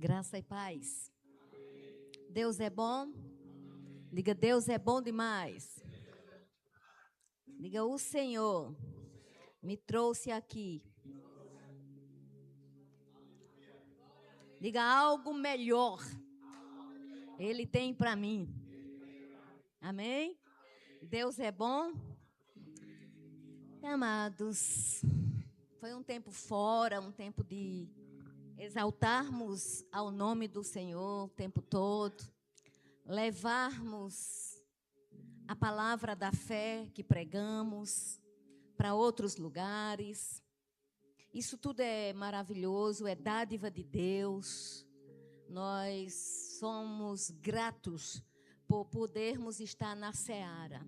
Graça e paz. Deus é bom? Diga, Deus é bom demais. Diga, o Senhor me trouxe aqui. Diga, algo melhor Ele tem para mim. Amém? Deus é bom? Amados, foi um tempo fora, um tempo de exaltarmos ao nome do Senhor o tempo todo, levarmos a palavra da fé que pregamos para outros lugares. Isso tudo é maravilhoso, é dádiva de Deus. Nós somos gratos por podermos estar na seara,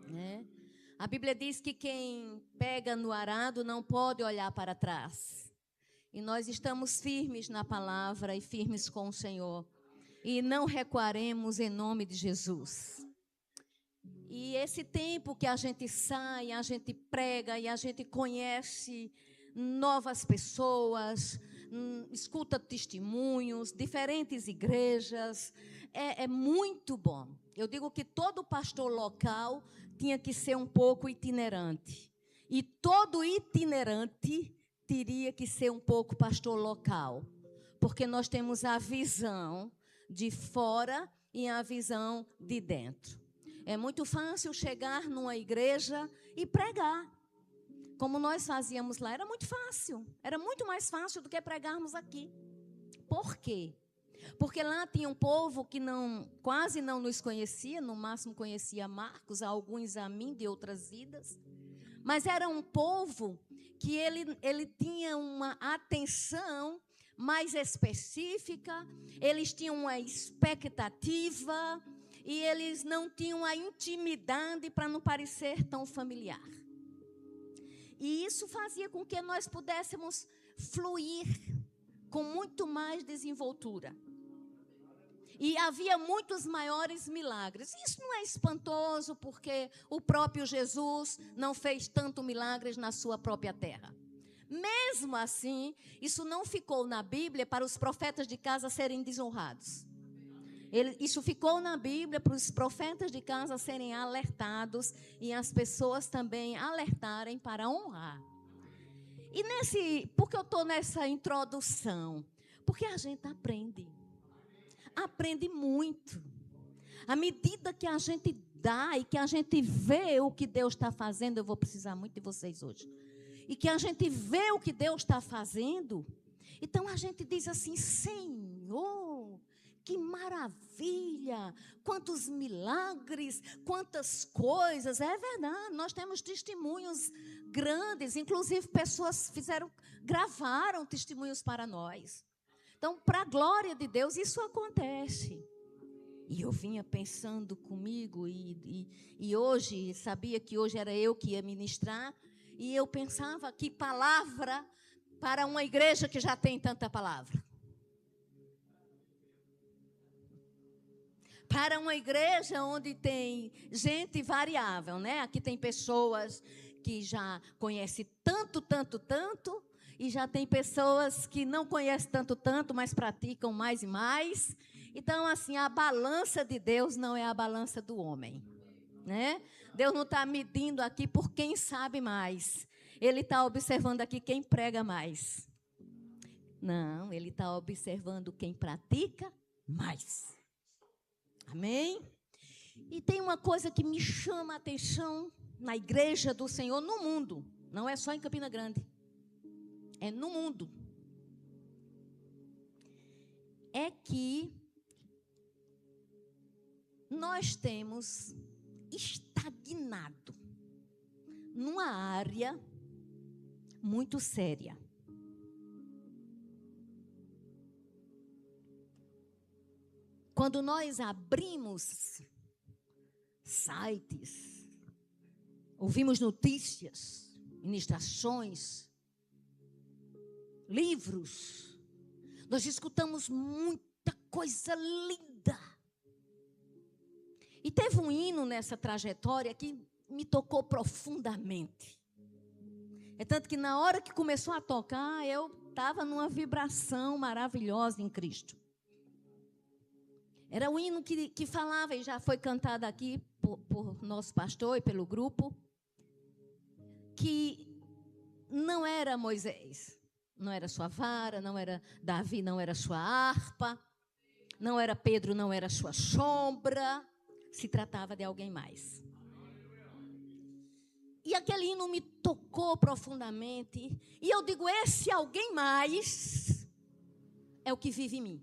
né? A Bíblia diz que quem pega no arado não pode olhar para trás. E nós estamos firmes na palavra e firmes com o Senhor. E não recuaremos em nome de Jesus. E esse tempo que a gente sai, a gente prega e a gente conhece novas pessoas, escuta testemunhos, diferentes igrejas, é muito bom. Eu digo que todo pastor local tinha que ser um pouco itinerante. E todo itinerante teria que ser um pouco pastor local. Porque nós temos a visão de fora e a visão de dentro. É muito fácil chegar numa igreja e pregar. Como nós fazíamos lá, era muito fácil. Era muito mais fácil do que pregarmos aqui. Por quê? Porque lá tinha um povo que quase não nos conhecia, no máximo conhecia Marcos, alguns a mim de outras vidas. Mas era um povo que ele tinha uma atenção mais específica, eles tinham uma expectativa e eles não tinham a intimidade para não parecer tão familiar. E isso fazia com que nós pudéssemos fluir com muito mais desenvoltura. E havia muitos maiores milagres. Isso não é espantoso, porque o próprio Jesus não fez tanto milagres na sua própria terra. Mesmo assim, isso não ficou na Bíblia para os profetas de casa serem desonrados. Isso ficou na Bíblia para os profetas de casa serem alertados e as pessoas também alertarem para honrar. E por que eu estou nessa introdução? Porque a gente aprende muito. À medida que a gente dá e que a gente vê o que Deus está fazendo, eu vou precisar muito de vocês hoje. E que a gente vê o que Deus está fazendo, então a gente diz assim: Senhor, que maravilha, quantos milagres, quantas coisas. É verdade, nós temos testemunhos grandes, inclusive pessoas gravaram testemunhos para nós. Então, para a glória de Deus, isso acontece. E eu vinha pensando comigo, e hoje, sabia que hoje era eu que ia ministrar, e eu pensava que palavra para uma igreja que já tem tanta palavra. Para uma igreja onde tem gente variável, né? Aqui tem pessoas que já conhecem tanto, e já tem pessoas que não conhecem tanto, mas praticam mais e mais. Então, assim, a balança de Deus não é a balança do homem, né? Deus não está medindo aqui por quem sabe mais. Ele está observando aqui quem prega mais. Não, Ele está observando quem pratica mais. Amém? E tem uma coisa que me chama a atenção na igreja do Senhor no mundo. Não é só em Campina Grande. É no mundo. É que nós temos estagnado numa área muito séria. Quando nós abrimos sites, ouvimos notícias, ministrações, livros, nós escutamos muita coisa linda. E teve um hino nessa trajetória que me tocou profundamente. É tanto que na hora que começou a tocar, eu estava numa vibração maravilhosa em Cristo. Era um hino que falava, e já foi cantado aqui por nosso pastor e pelo grupo, que não era Moisés, não era sua vara, não era Davi, não era sua harpa, não era Pedro, não era sua sombra, se tratava de alguém mais. E aquele hino me tocou profundamente, e eu digo, esse alguém mais é o que vive em mim.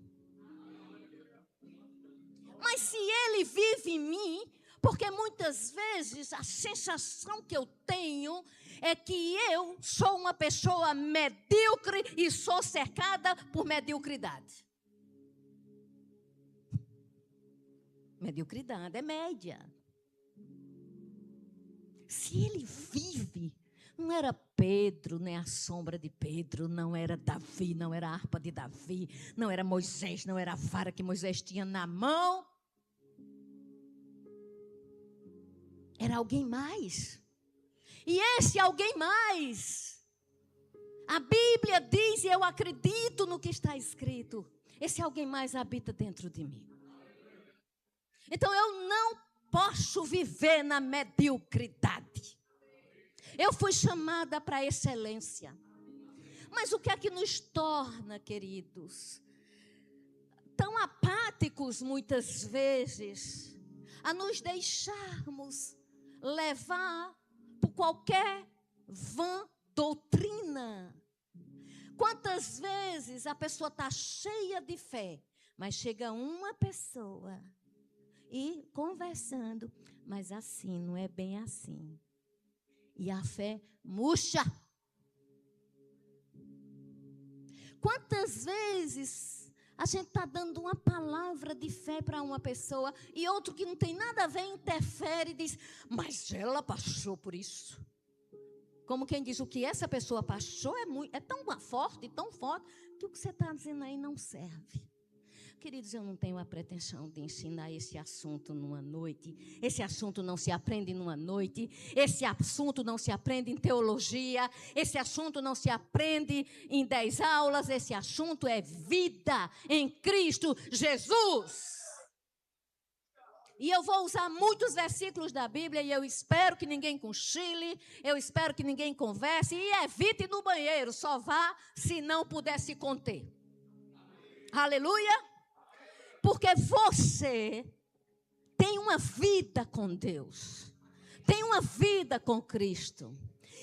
Mas se ele vive em mim, porque muitas vezes a sensação que eu tenho é que eu sou uma pessoa medíocre e sou cercada por mediocridade. Mediocridade é média. Se ele vive, não era Pedro, nem a sombra de Pedro, não era Davi, não era a harpa de Davi, não era Moisés, não era a vara que Moisés tinha na mão. Era alguém mais. E esse alguém mais, a Bíblia diz, e eu acredito no que está escrito, esse alguém mais habita dentro de mim. Então eu não posso viver na mediocridade. Eu fui chamada para a excelência. Mas o que é que nos torna, queridos, tão apáticos muitas vezes, a nos deixarmos levar por qualquer vã doutrina? Quantas vezes a pessoa está cheia de fé, mas chega uma pessoa e conversando, mas assim, não é bem assim. E a fé murcha. Quantas vezes a gente está dando uma palavra de fé para uma pessoa e outro que não tem nada a ver interfere e diz, mas ela passou por isso. Como quem diz, o que essa pessoa passou é tão forte, que o que você está dizendo aí não serve. Queridos, eu não tenho a pretensão de ensinar esse assunto numa noite. Esse assunto não se aprende numa noite. Esse assunto não se aprende em teologia. Esse assunto não se aprende em 10 aulas. Esse assunto é vida em Cristo Jesus. E eu vou usar muitos versículos da Bíblia e eu espero que ninguém cochile, eu espero que ninguém converse e evite no banheiro. Só vá se não puder se conter. Aleluia! Porque você tem uma vida com Deus, tem uma vida com Cristo.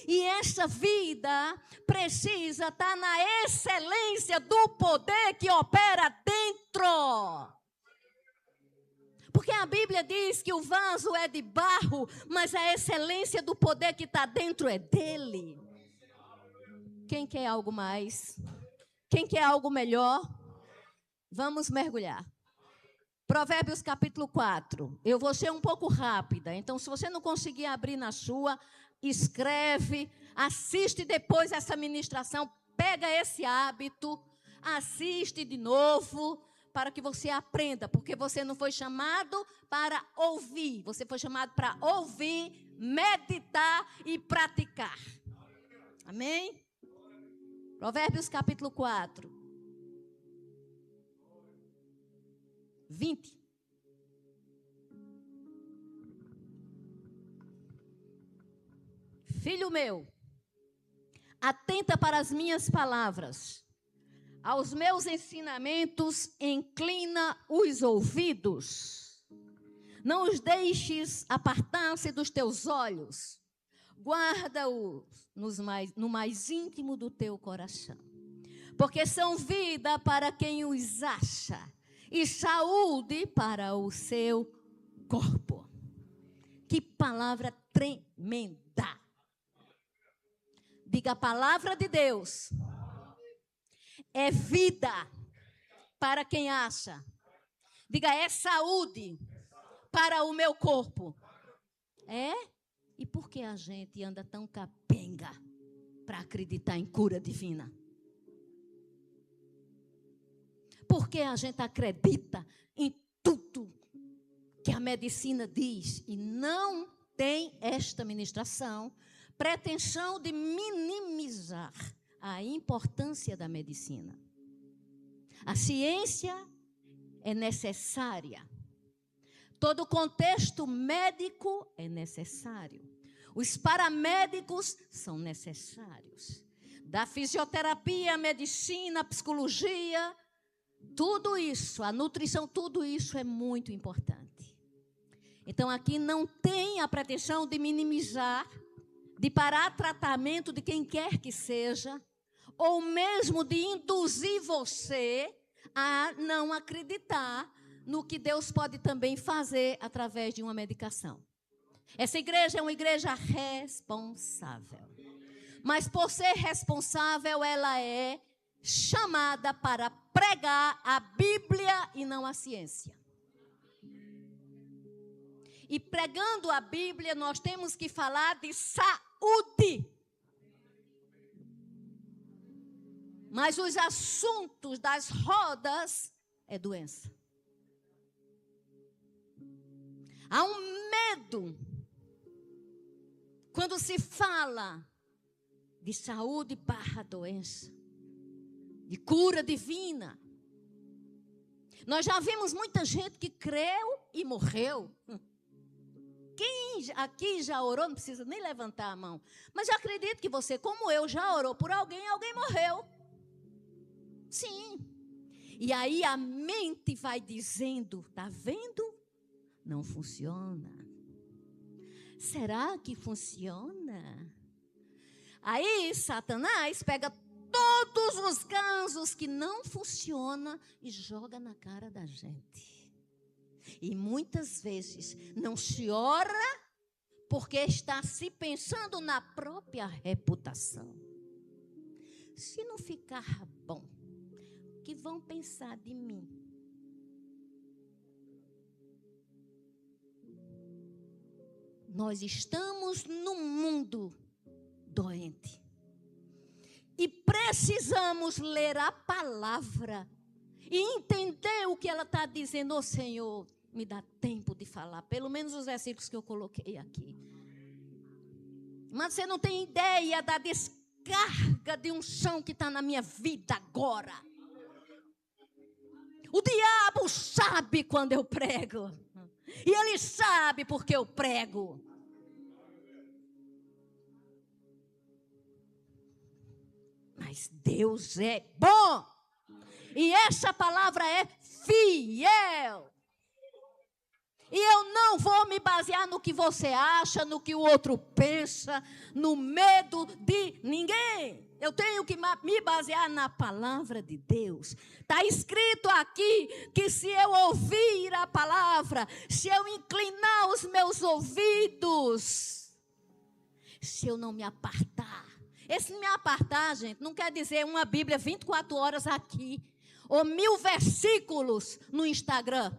E essa vida precisa estar na excelência do poder que opera dentro. Porque a Bíblia diz que o vaso é de barro, mas a excelência do poder que está dentro é dele. Quem quer algo mais? Quem quer algo melhor? Vamos mergulhar. Provérbios capítulo 4. Eu vou ser um pouco rápida. Então, se você não conseguir abrir na sua, escreve, assiste depois essa ministração, pega esse hábito, assiste de novo, para que você aprenda. Porque você não foi chamado para ouvir. Você foi chamado para ouvir, meditar e praticar. Amém? Provérbios capítulo 4. 20. Filho meu, atenta para as minhas palavras, aos meus ensinamentos inclina os ouvidos, não os deixes apartar-se dos teus olhos, guarda-os no mais íntimo do teu coração, porque são vida para quem os acha, e saúde para o seu corpo. Que palavra tremenda. Diga, a palavra de Deus é vida para quem acha. Diga, é saúde para o meu corpo. É? E por que a gente anda tão capenga para acreditar em cura divina? Porque a gente acredita em tudo que a medicina diz e não tem esta ministração pretensão de minimizar a importância da medicina. A ciência é necessária. Todo o contexto médico é necessário. Os paramédicos são necessários. Da fisioterapia, a medicina, a psicologia, tudo isso, a nutrição, tudo isso é muito importante. Então, aqui não tem a pretensão de minimizar, de parar tratamento de quem quer que seja, ou mesmo de induzir você a não acreditar no que Deus pode também fazer através de uma medicação. Essa igreja é uma igreja responsável. Mas por ser responsável, ela é chamada para pregar a Bíblia e não a ciência. E pregando a Bíblia, nós temos que falar de saúde. Mas os assuntos das rodas é doença. Há um medo quando se fala de saúde barra doença, de cura divina. Nós já vimos muita gente que creu e morreu. Quem aqui já orou, não precisa nem levantar a mão. Mas eu acredito que você, como eu, já orou por alguém, alguém morreu. Sim. E aí a mente vai dizendo, tá vendo? Não funciona. Será que funciona? Aí Satanás pega todos os casos que não funcionam e joga na cara da gente. E muitas vezes não se ora porque está se pensando na própria reputação. Se não ficar bom, o que vão pensar de mim? Nós estamos num mundo doente. E precisamos ler a palavra e entender o que ela está dizendo. Ô Senhor, me dá tempo de falar, pelo menos os versículos que eu coloquei aqui. Mas você não tem ideia da descarga de unção que está na minha vida agora. O diabo sabe quando eu prego. E ele sabe porque eu prego. Mas Deus é bom. E essa palavra é fiel. E eu não vou me basear no que você acha, no que o outro pensa, no medo de ninguém. Eu tenho que me basear na palavra de Deus. Está escrito aqui que se eu ouvir a palavra, se eu inclinar os meus ouvidos, se eu não me apartar. Esse me apartar, gente, não quer dizer uma Bíblia 24 horas aqui, ou 1000 versículos no Instagram.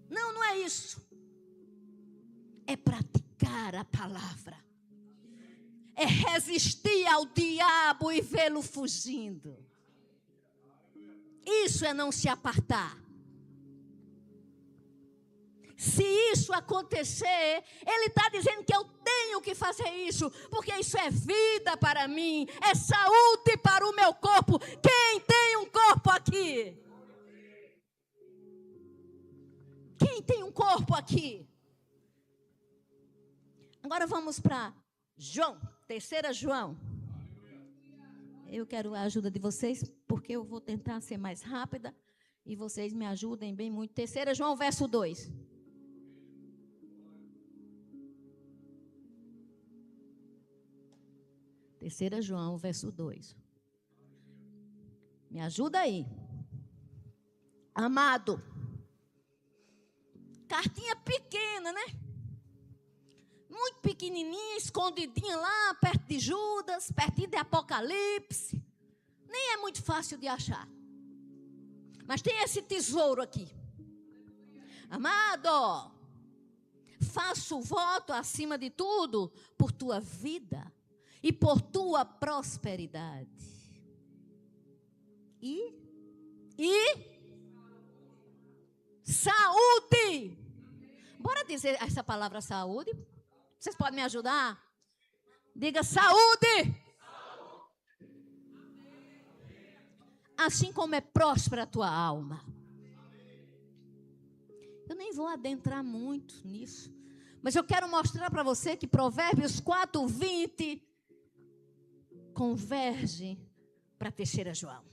Não, não é isso. É praticar a palavra. É resistir ao diabo e vê-lo fugindo. Isso é não se apartar. Se isso acontecer, ele está dizendo que eu tenho que fazer isso, porque isso é vida para mim, é saúde para o meu corpo. Quem tem um corpo aqui? Quem tem um corpo aqui? Agora vamos para João, 3 João. Eu quero a ajuda de vocês, porque eu vou tentar ser mais rápida e vocês me ajudem bem muito. 3 João, verso 2. Terceira João, verso 2. Me ajuda aí. Amado. Cartinha pequena, né? Muito pequenininha, escondidinha lá, perto de Judas, pertinho de Apocalipse. Nem é muito fácil de achar. Mas tem esse tesouro aqui. Amado, faço voto acima de tudo por tua vida e por tua prosperidade. E saúde. Bora dizer essa palavra saúde? Vocês podem me ajudar? Diga saúde. assim como é próspera a tua alma. Eu nem vou adentrar muito nisso, mas eu quero mostrar para você que Provérbios 4:20 converge para a terceira João.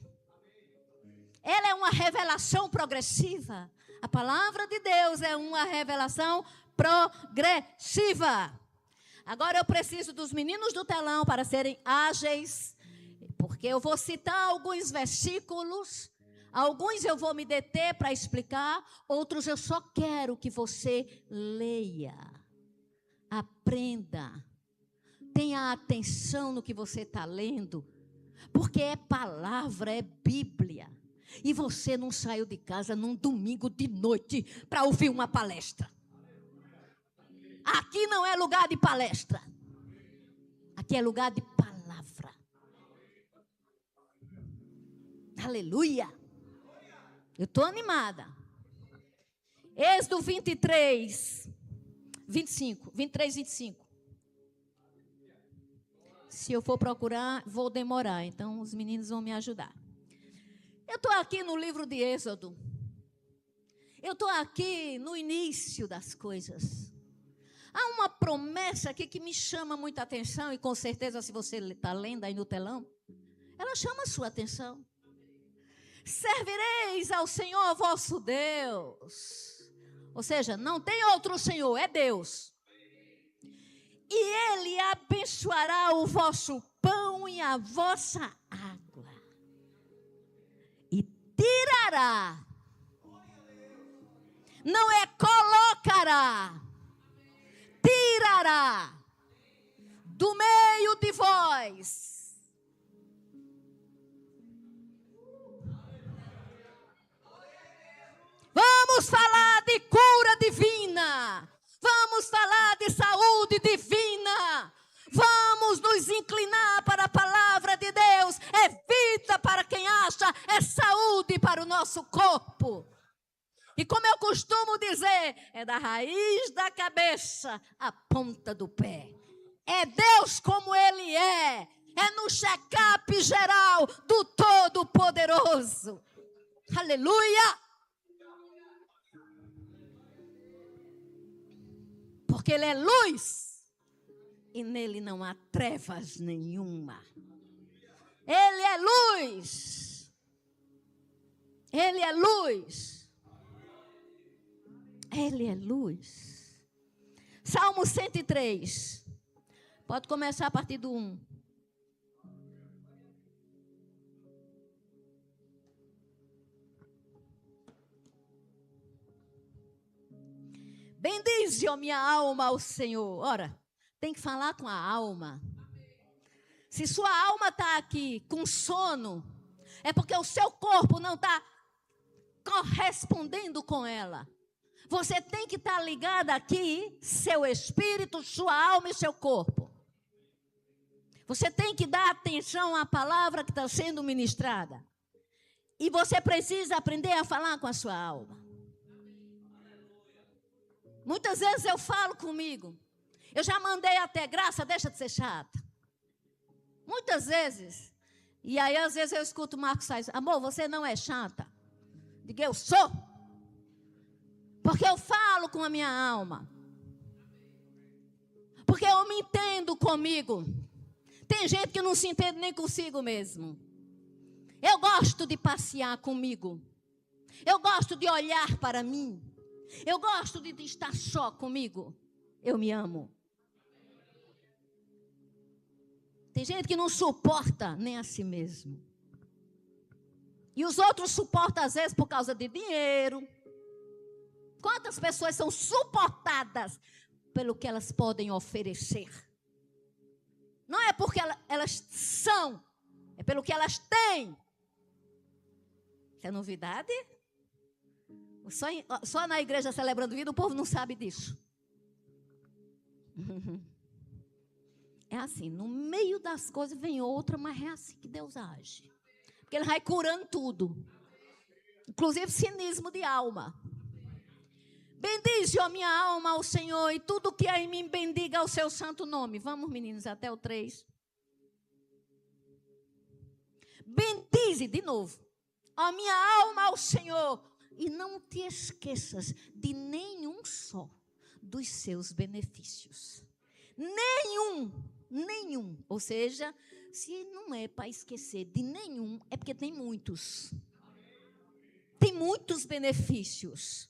Ela é uma revelação progressiva. A palavra de Deus é uma revelação progressiva. Agora eu preciso dos meninos do telão para serem ágeis, porque eu vou citar alguns versículos, alguns eu vou me deter para explicar, outros eu só quero que você leia, aprenda, tenha atenção no que você está lendo, porque é palavra, é Bíblia. E você não saiu de casa num domingo de noite para ouvir uma palestra. Aqui não é lugar de palestra. Aqui é lugar de palavra. Aleluia. Eu estou animada. Êxodo 23, 25. Se eu for procurar, vou demorar. Então, os meninos vão me ajudar. Eu estou aqui no livro de Êxodo. Eu estou aqui no início das coisas. Há uma promessa aqui que me chama muita atenção, e com certeza se você está lendo aí no telão, ela chama a sua atenção. Servireis ao Senhor vosso Deus. Ou seja, não tem outro Senhor, é Deus. E Ele abençoará o vosso pão e a vossa água. E tirará. Não é colocará. Tirará do meio de vós vamos falar de cura divina, vamos falar de saúde divina, vamos nos inclinar para a palavra de Deus. É vida para quem acha, é saúde para o nosso corpo. E como eu costumo dizer, é da raiz da cabeça à ponta do pé. É Deus como Ele é no check-up geral do Todo-Poderoso. Aleluia! Porque Ele é luz e nele não há trevas nenhuma. Ele é luz. Ele é luz. Ele é luz. Salmo 103. Pode começar a partir do 1. Bendize, ó minha alma, ao Senhor. Ora, tem que falar com a alma. Se sua alma está aqui com sono, é porque o seu corpo não está correspondendo com ela. Você tem que estar ligado aqui, seu espírito, sua alma e seu corpo. Você tem que dar atenção à palavra que está sendo ministrada. E você precisa aprender a falar com a sua alma. Muitas vezes eu falo comigo. Eu já mandei até graça, deixa de ser chata. Muitas vezes. E aí às vezes eu escuto o Marcos Sainz. Amor, você não é chata. Diga, eu sou. Porque eu falo com a minha alma. Porque eu me entendo comigo. Tem gente que não se entende nem consigo mesmo. Eu gosto de passear comigo. Eu gosto de olhar para mim. Eu gosto de estar só comigo. Eu me amo. Tem gente que não suporta nem a si mesmo. E os outros suportam às vezes por causa de dinheiro. Quantas pessoas são suportadas pelo que elas podem oferecer? Não é porque elas são, é pelo que elas têm. Isso é novidade? Só na igreja celebrando vida o povo não sabe disso. É assim, no meio das coisas vem outra, mas é assim que Deus age. Porque Ele vai curando tudo. Inclusive cinismo de alma. Bendize, ó minha alma, ao Senhor, e tudo que há em mim bendiga o seu santo nome. Vamos, meninos, até o 3. Bendize, de novo. a minha alma ao Senhor, e não te esqueças de nenhum só dos seus benefícios. Nenhum. Ou seja, se não é para esquecer de nenhum, é porque tem muitos. Tem muitos benefícios.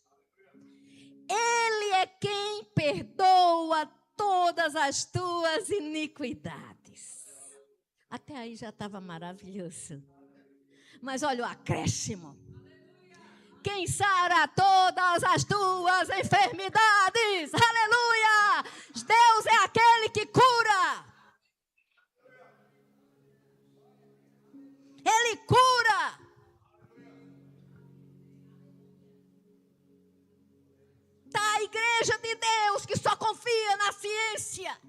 Ele é quem perdoa todas as tuas iniquidades. Até aí já estava maravilhoso. Mas olha o acréscimo. Quem sara todas as tuas enfermidades. Aleluia! Deus é aquele que cura. Ele cura. Da igreja de Deus que só confia na ciência.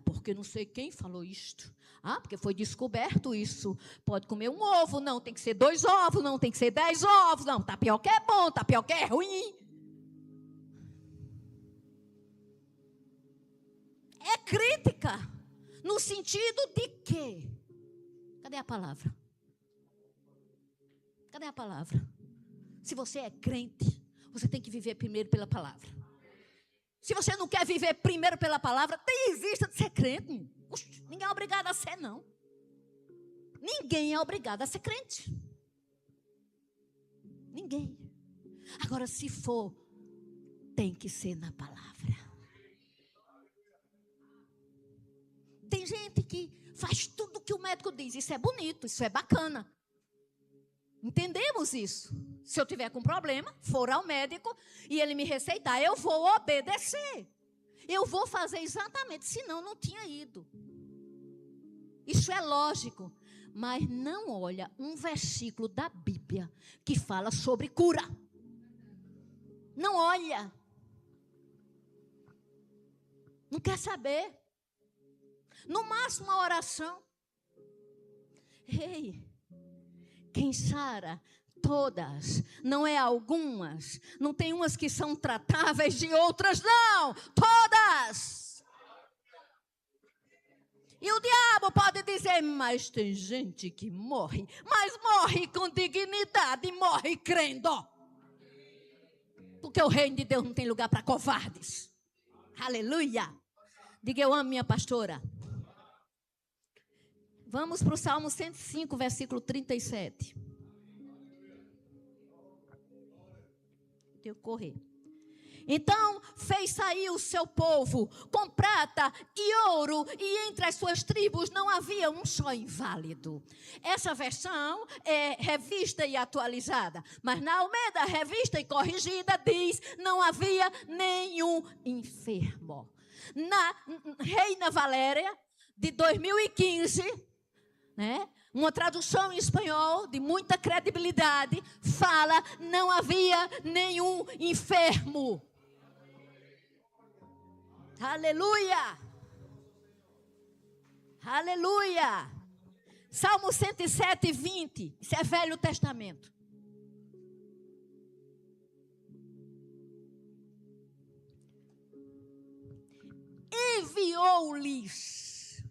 Porque não sei quem falou isto. Porque foi descoberto isso. Pode comer um ovo, não, tem que ser 2 ovos, não, tem que ser 10 ovos, não, tapioca é bom, tapioca é ruim. É crítica, no sentido de quê? Cadê a palavra? Cadê a palavra? Se você é crente, você tem que viver primeiro pela palavra. Se você não quer viver primeiro pela palavra, desista de ser crente. Ninguém é obrigado a ser, não. Ninguém é obrigado a ser crente. Ninguém. Agora, se for, tem que ser na palavra. Tem gente que faz tudo o que o médico diz. Isso é bonito, isso é bacana. Entendemos isso. Se eu tiver com problema, for ao médico e ele me receitar, eu vou obedecer. Eu vou fazer exatamente, senão não tinha ido. Isso é lógico. Mas não olha um versículo da Bíblia que fala sobre cura. Não olha. Não quer saber. No máximo uma oração. Ei, quem sara todas, não é algumas, não tem umas que são tratáveis de outras, não, todas. E o diabo pode dizer, mas tem gente que morre, mas morre com dignidade, morre crendo. Porque o reino de Deus não tem lugar para covardes. Aleluia. Diga, eu amo minha pastora. Vamos para o Salmo 105, versículo 37. Tenho que correr. Então fez sair o seu povo com prata e ouro, e entre as suas tribos não havia um só inválido. Essa versão é revista e atualizada, mas na Almeida, revista e corrigida, diz: não havia nenhum enfermo. Na Reina Valéria, de 2015, né? Uma tradução em espanhol de muita credibilidade, fala: não havia nenhum enfermo. Aleluia! Aleluia! Salmo 107, 20. Isso é Velho Testamento. Enviou-lhes.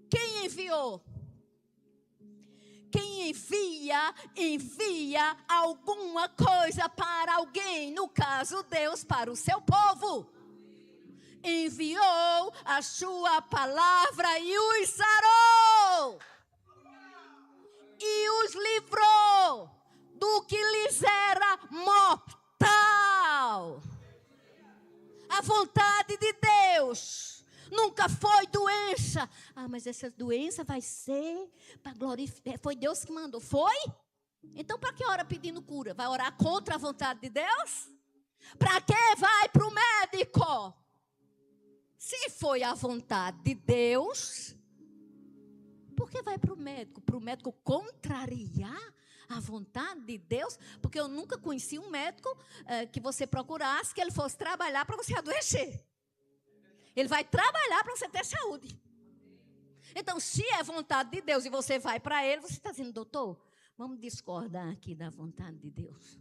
Quem enviou? Quem envia alguma coisa para alguém. No caso, Deus para o seu povo. Enviou a sua palavra e os sarou. E os livrou do que lhes era mortal. A vontade de Deus nunca foi doença. Mas essa doença vai ser para glorificar. Foi Deus que mandou. Foi? Então para que ora pedindo cura? Vai orar contra a vontade de Deus? Para que vai para o médico? Se foi a vontade de Deus, por que vai para o médico? Para o médico contrariar a vontade de Deus? Porque eu nunca conheci um médico que você procurasse, que ele fosse trabalhar para você adoecer. Ele vai trabalhar para você ter saúde. Então, se é vontade de Deus e você vai para ele, você está dizendo: doutor, vamos discordar aqui da vontade de Deus.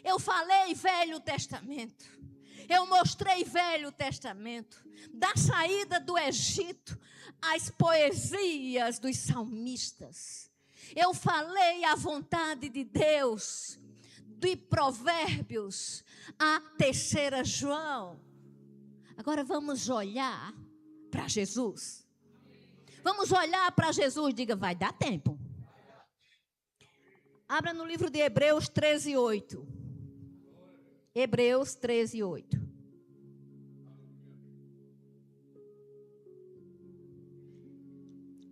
Eu falei Velho Testamento. Eu mostrei Velho Testamento. Da saída do Egito, as poesias dos salmistas. Eu falei a vontade de Deus, de Provérbios a 3 João. Agora vamos olhar para Jesus. Vamos olhar para Jesus. Diga, vai dar tempo. Abra no livro de Hebreus 13:8. Hebreus 13:8.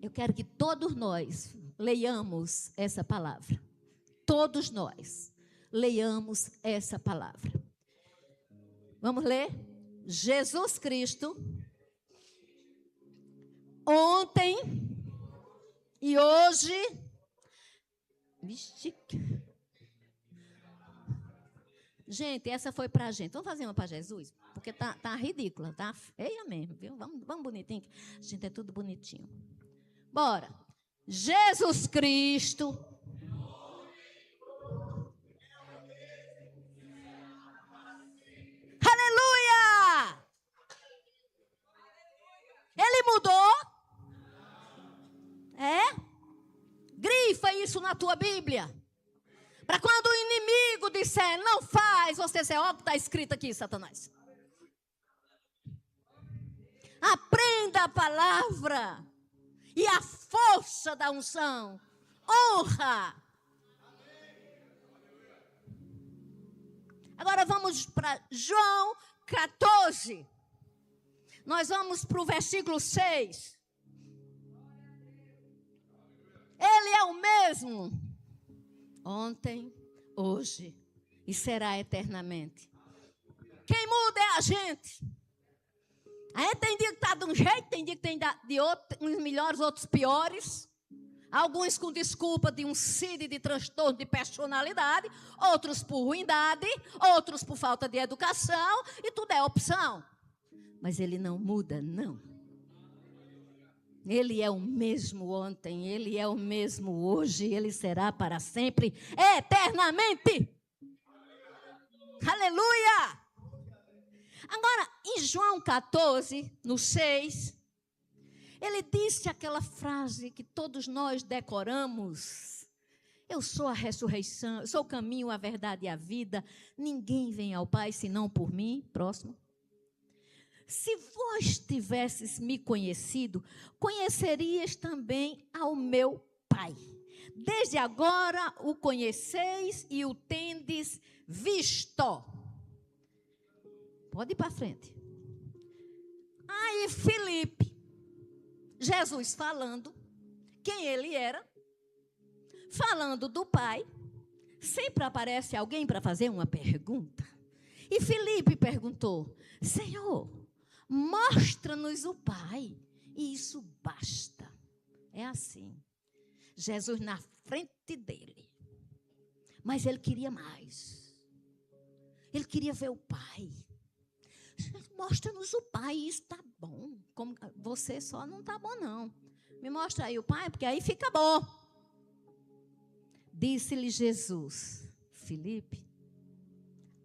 Eu quero que todos nós leiamos essa palavra. Todos nós leiamos essa palavra. Vamos ler? Jesus Cristo, ontem e hoje. Gente, essa foi para a gente. Vamos fazer uma para Jesus? Porque tá ridícula, tá feia mesmo, viu? Vamos bonitinho. Gente, é tudo bonitinho. Bora. Jesus Cristo. Aleluia! Ele mudou? É? Grifa isso na tua Bíblia. Para quando o inimigo disser não faz, você disser, ó, está escrito aqui, Satanás. Aprenda a palavra e a força da unção. Honra. Agora vamos para João 14. Nós vamos para o versículo 6. Ele é o mesmo ontem, hoje e será eternamente. Quem muda é a gente. A gente tem dia que está de um jeito, tem dia que tem de outro, uns melhores, outros piores. Alguns com desculpa de um CID de transtorno de personalidade, outros por ruindade, outros por falta de educação, e tudo é opção. Mas ele não muda, não. Ele é o mesmo ontem, ele é o mesmo hoje, ele será para sempre, eternamente. Aleluia! Agora, em João 14, no 6, ele disse aquela frase que todos nós decoramos. Eu sou a ressurreição, eu sou o caminho, a verdade e a vida. Ninguém vem ao Pai senão por mim. Próximo. Se vós tivesses me conhecido, conhecerias também ao meu Pai. Desde agora o conheceis e o tendes visto. Pode ir para frente. Aí Filipe, Jesus falando quem ele era, falando do Pai, sempre aparece alguém para fazer uma pergunta. E Filipe perguntou, Senhor, mostra-nos o Pai, e isso basta. É assim. Jesus na frente dele. Mas ele queria mais. Ele queria ver o Pai. Mostra-nos o Pai, isso está bom. Como você só não está bom, não. Me mostra aí o Pai, porque aí fica bom. Disse-lhe Jesus, Filipe,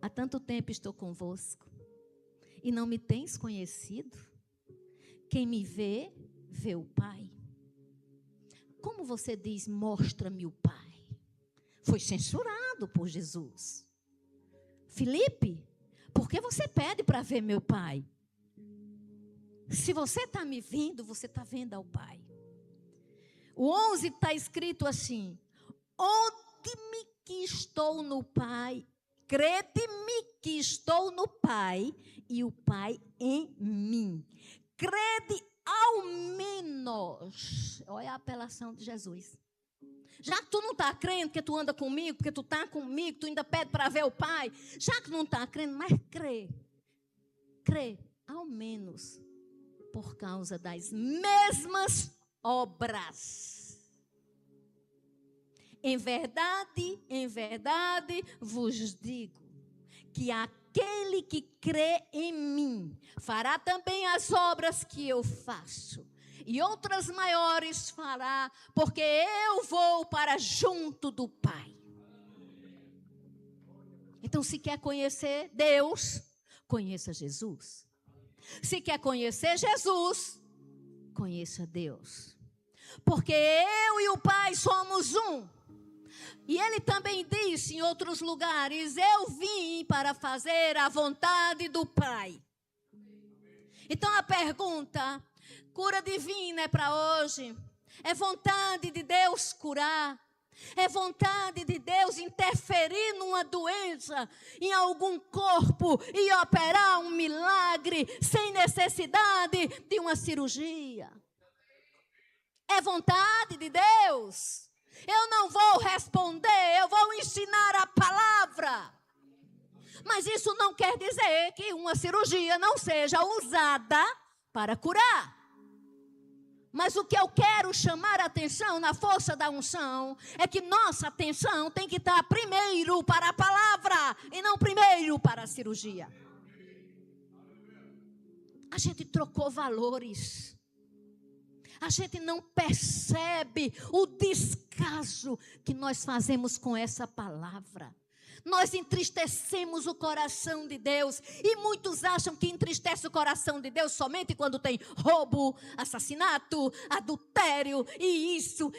há tanto tempo estou convosco, e não me tens conhecido? Quem me vê, vê o Pai. Como você diz, mostra-me o Pai? Foi censurado por Jesus. Filipe, por que você pede para ver meu Pai? Se você está me vendo, você está vendo ao Pai. O 11 está escrito assim, onde-me que estou no Pai, crede-me que estou no Pai e o Pai em mim. Crede ao menos. Olha a apelação de Jesus. Já que tu não está crendo que tu anda comigo, porque tu está comigo, tu ainda pede para ver o Pai. Já que não está crendo, mas crê. Crê, ao menos, por causa das mesmas obras. Em verdade vos digo, que aquele que crê em mim, fará também as obras que eu faço. E outras maiores fará, porque eu vou para junto do Pai. Então, se quer conhecer Deus, conheça Jesus. Se quer conhecer Jesus, conheça Deus. Porque eu e o Pai somos um. E ele também disse em outros lugares: eu vim para fazer a vontade do Pai. Então a pergunta: cura divina é para hoje? É vontade de Deus curar? É vontade de Deus interferir numa doença, em algum corpo e operar um milagre sem necessidade de uma cirurgia? É vontade de Deus? Eu não vou responder, eu vou ensinar a palavra. Mas isso não quer dizer que uma cirurgia não seja usada para curar. Mas o que eu quero chamar a atenção na força da unção é que nossa atenção tem que estar primeiro para a palavra e não primeiro para a cirurgia. A gente trocou valores. A gente não percebe o descaso que nós fazemos com essa palavra. Nós entristecemos o coração de Deus. E muitos acham que entristece o coração de Deus somente quando tem roubo, assassinato, adultério, e isso,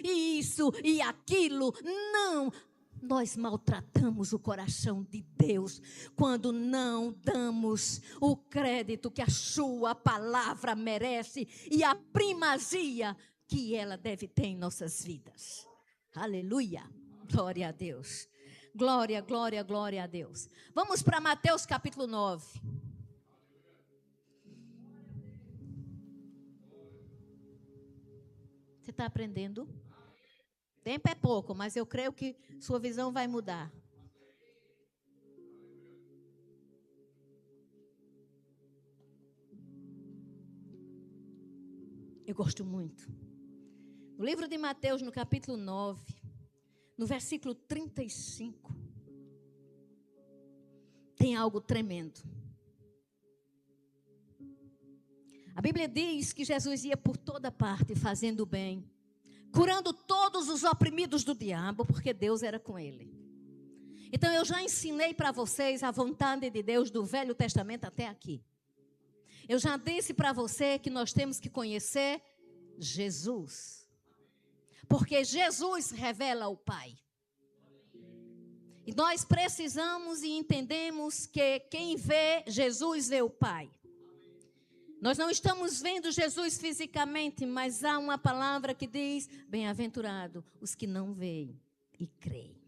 e aquilo. Não, nós maltratamos o coração de Deus quando não damos o crédito que a sua palavra merece e a primazia que ela deve ter em nossas vidas. Aleluia, glória a Deus. Glória, glória, glória a Deus. Vamos para Mateus capítulo 9. Você está aprendendo? Tempo é pouco, mas eu creio que sua visão vai mudar. Eu gosto muito. No livro de Mateus, no capítulo 9, no versículo 35, tem algo tremendo. A Bíblia diz que Jesus ia por toda parte fazendo o bem, curando todos os oprimidos do diabo, porque Deus era com ele. Então eu já ensinei para vocês a vontade de Deus do Velho Testamento até aqui. Eu já disse para você que nós temos que conhecer Jesus. Porque Jesus revela o Pai. E nós precisamos e entendemos que quem vê Jesus vê o Pai. Nós não estamos vendo Jesus fisicamente, mas há uma palavra que diz: bem-aventurado os que não veem e creem.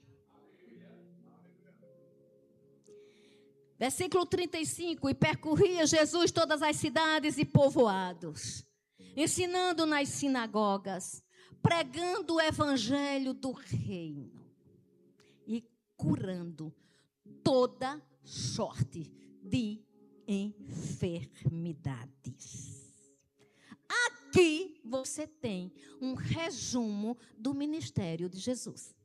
Versículo 35, e percorria Jesus todas as cidades e povoados, ensinando nas sinagogas, pregando o evangelho do reino e curando toda sorte de enfermidades. Aqui você tem um resumo do ministério de Jesus.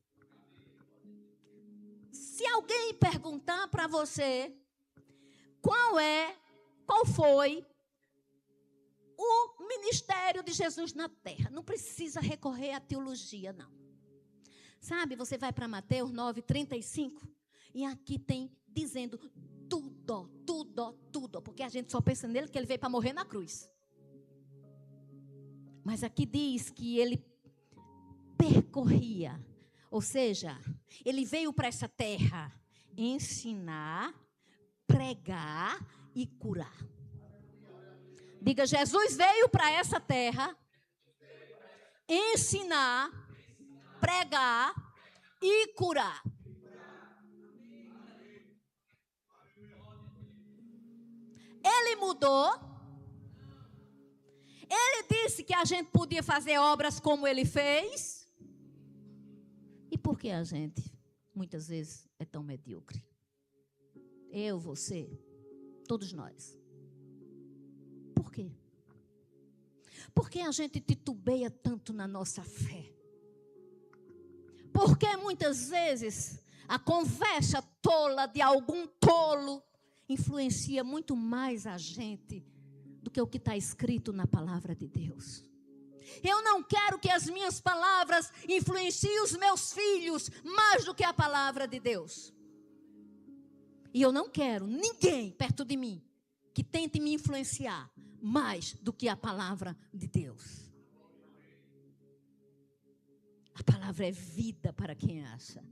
Se alguém perguntar para você qual foi o ministério de Jesus na terra, não precisa recorrer à teologia, não. Sabe, você vai para Mateus 9:35 e aqui tem dizendo tudo, porque a gente só pensa nele que ele veio para morrer na cruz. Mas aqui diz que ele percorria, ou seja, ele veio para essa terra ensinar, pregar e curar. Diga: Jesus veio para essa terra ensinar, pregar e curar. Ele mudou. Ele disse que a gente podia fazer obras como ele fez. E por que a gente, muitas vezes, é tão medíocre? Eu, você, todos nós. Por quê? Por que a gente titubeia tanto na nossa fé? Porque muitas vezes a conversa tola de algum tolo influencia muito mais a gente do que o que está escrito na palavra de Deus. Eu não quero que as minhas palavras influenciem os meus filhos mais do que a palavra de Deus. E eu não quero ninguém perto de mim que tente me influenciar mais do que a palavra de Deus. A palavra é vida para quem acha.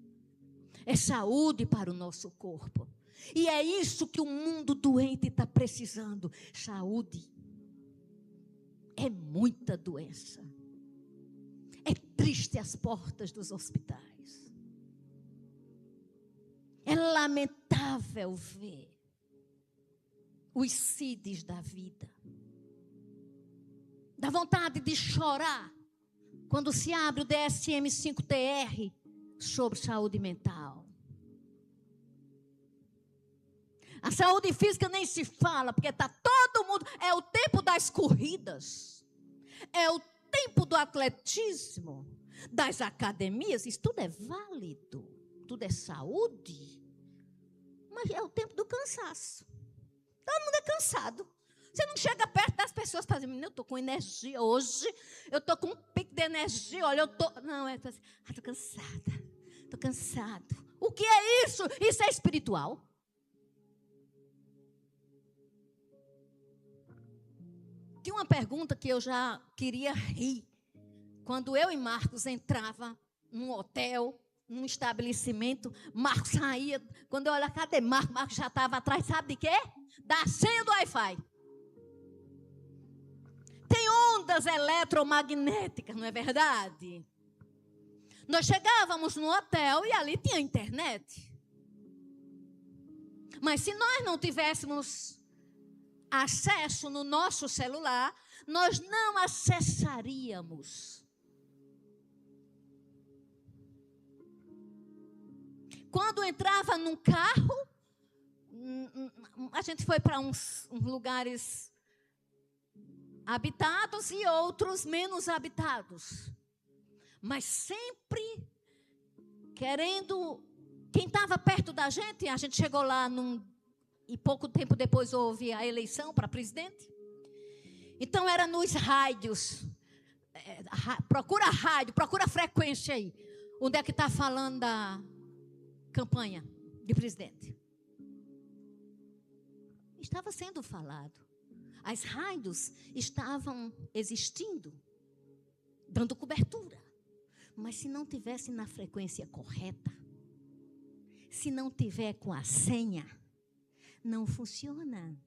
É saúde para o nosso corpo. E é isso que o mundo doente está precisando. Saúde. É muita doença. É triste as portas dos hospitais. É lamentável ver os CIDs da vida. Dá vontade de chorar quando se abre o DSM-5-TR sobre saúde mental. A saúde física nem se fala, porque está todo mundo... É o tempo das corridas. É o tempo do atletismo, das academias. Isso tudo é válido. Tudo é saúde. Mas é o tempo do cansaço. Todo mundo é cansado. Você não chega perto das pessoas e fala assim, eu estou com energia hoje, eu estou com um pico de energia, olha, eu estou... Não, é assim, estou cansada, estou cansado. O que é isso? Isso é espiritual. Tinha uma pergunta que eu já queria rir. Quando eu e Marcos entrava num hotel, num estabelecimento, Marcos saía, quando eu olhava, cadê Marcos? Marcos já estava atrás, sabe de quê? Da senha do Wi-Fi. Tem ondas eletromagnéticas, não é verdade? Nós chegávamos no hotel e ali tinha internet. Mas se nós não tivéssemos acesso no nosso celular, nós não acessaríamos. Quando entrava num carro, a gente foi para uns lugares habitados e outros menos habitados. Mas sempre querendo... Quem estava perto da gente, a gente chegou lá e pouco tempo depois houve a eleição para presidente. Então era nos rádios. Procura rádio, procura frequência aí. Onde é que está falando da campanha de presidente? Estava sendo falado. As rádios estavam existindo, dando cobertura. Mas se não tivesse na frequência correta, se não tiver com a senha, não funciona.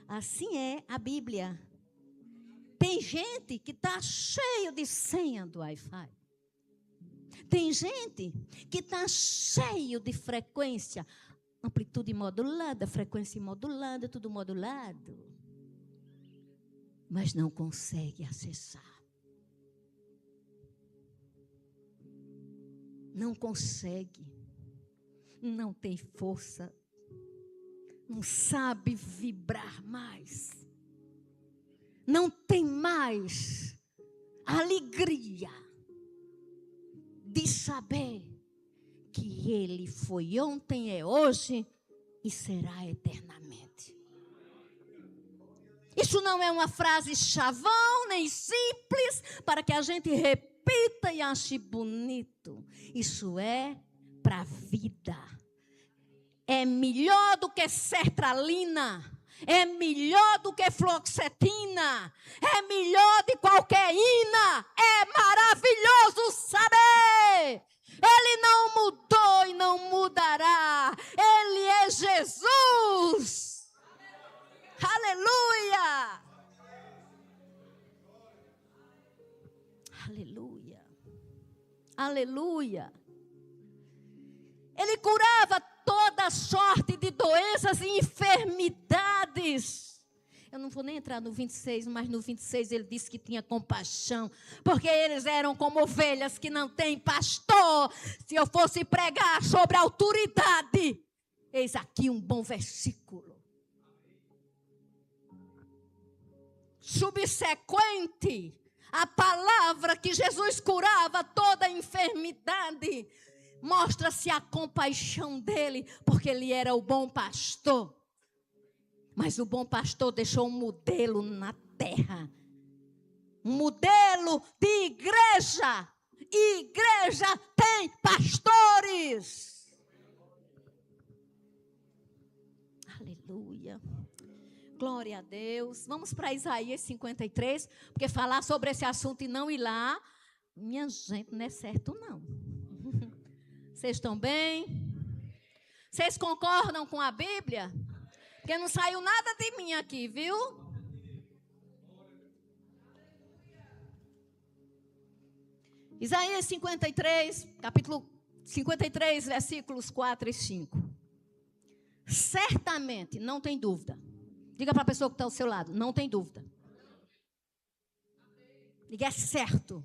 Assim é a Bíblia. Tem gente que está cheio de senha do Wi-Fi. Tem gente que está cheio de frequência, amplitude modulada, frequência modulada, tudo modulado. Mas não consegue acessar. Não consegue. Não tem força. Não sabe vibrar mais. Não tem mais alegria de saber que Ele foi ontem, é hoje e será eternamente. Isso não é uma frase chavão, nem simples, para que a gente repita e ache bonito. Isso é para a vida. É melhor do que sertralina. É melhor do que fluoxetina. É melhor de qualquer ina. É maravilhoso saber. Ele não mudou e não mudará. Ele é Jesus. Aleluia. Aleluia. Aleluia. Ele curava toda sorte de doenças e enfermidades. Eu não vou nem entrar no 26, mas no 26 ele disse que tinha compaixão, porque eles eram como ovelhas que não têm pastor. Se eu fosse pregar sobre a autoridade, eis aqui um bom versículo. Subsequente, a palavra que Jesus curava toda enfermidade, mostra-se a compaixão dele, porque ele era o bom pastor. Mas o bom pastor deixou um modelo na terra. Um modelo de igreja. E igreja tem pastores. Aleluia. Glória a Deus. Vamos para Isaías 53, porque falar sobre esse assunto e não ir lá Minha gente, não é certo, não. Vocês estão bem? Vocês concordam com a Bíblia? Porque não saiu nada de mim aqui, viu? Isaías 53, capítulo 53, versículos 4 e 5. Certamente, não tem dúvida. Diga para a pessoa que está ao seu lado, não tem dúvida. Diga, é certo.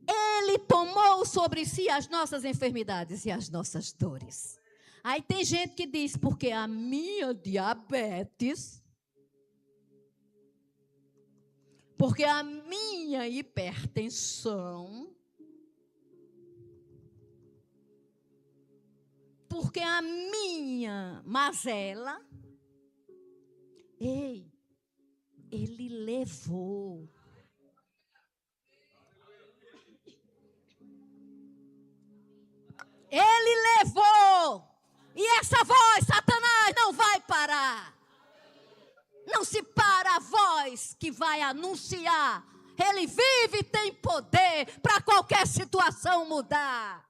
Ele tomou sobre si as nossas enfermidades e as nossas dores. Aí tem gente que diz, porque a minha diabetes, porque a minha hipertensão, porque a minha mazela, ei, ele levou. Ele levou. E essa voz, Satanás, não vai parar. Não se para a voz que vai anunciar. Ele vive e tem poder para qualquer situação mudar.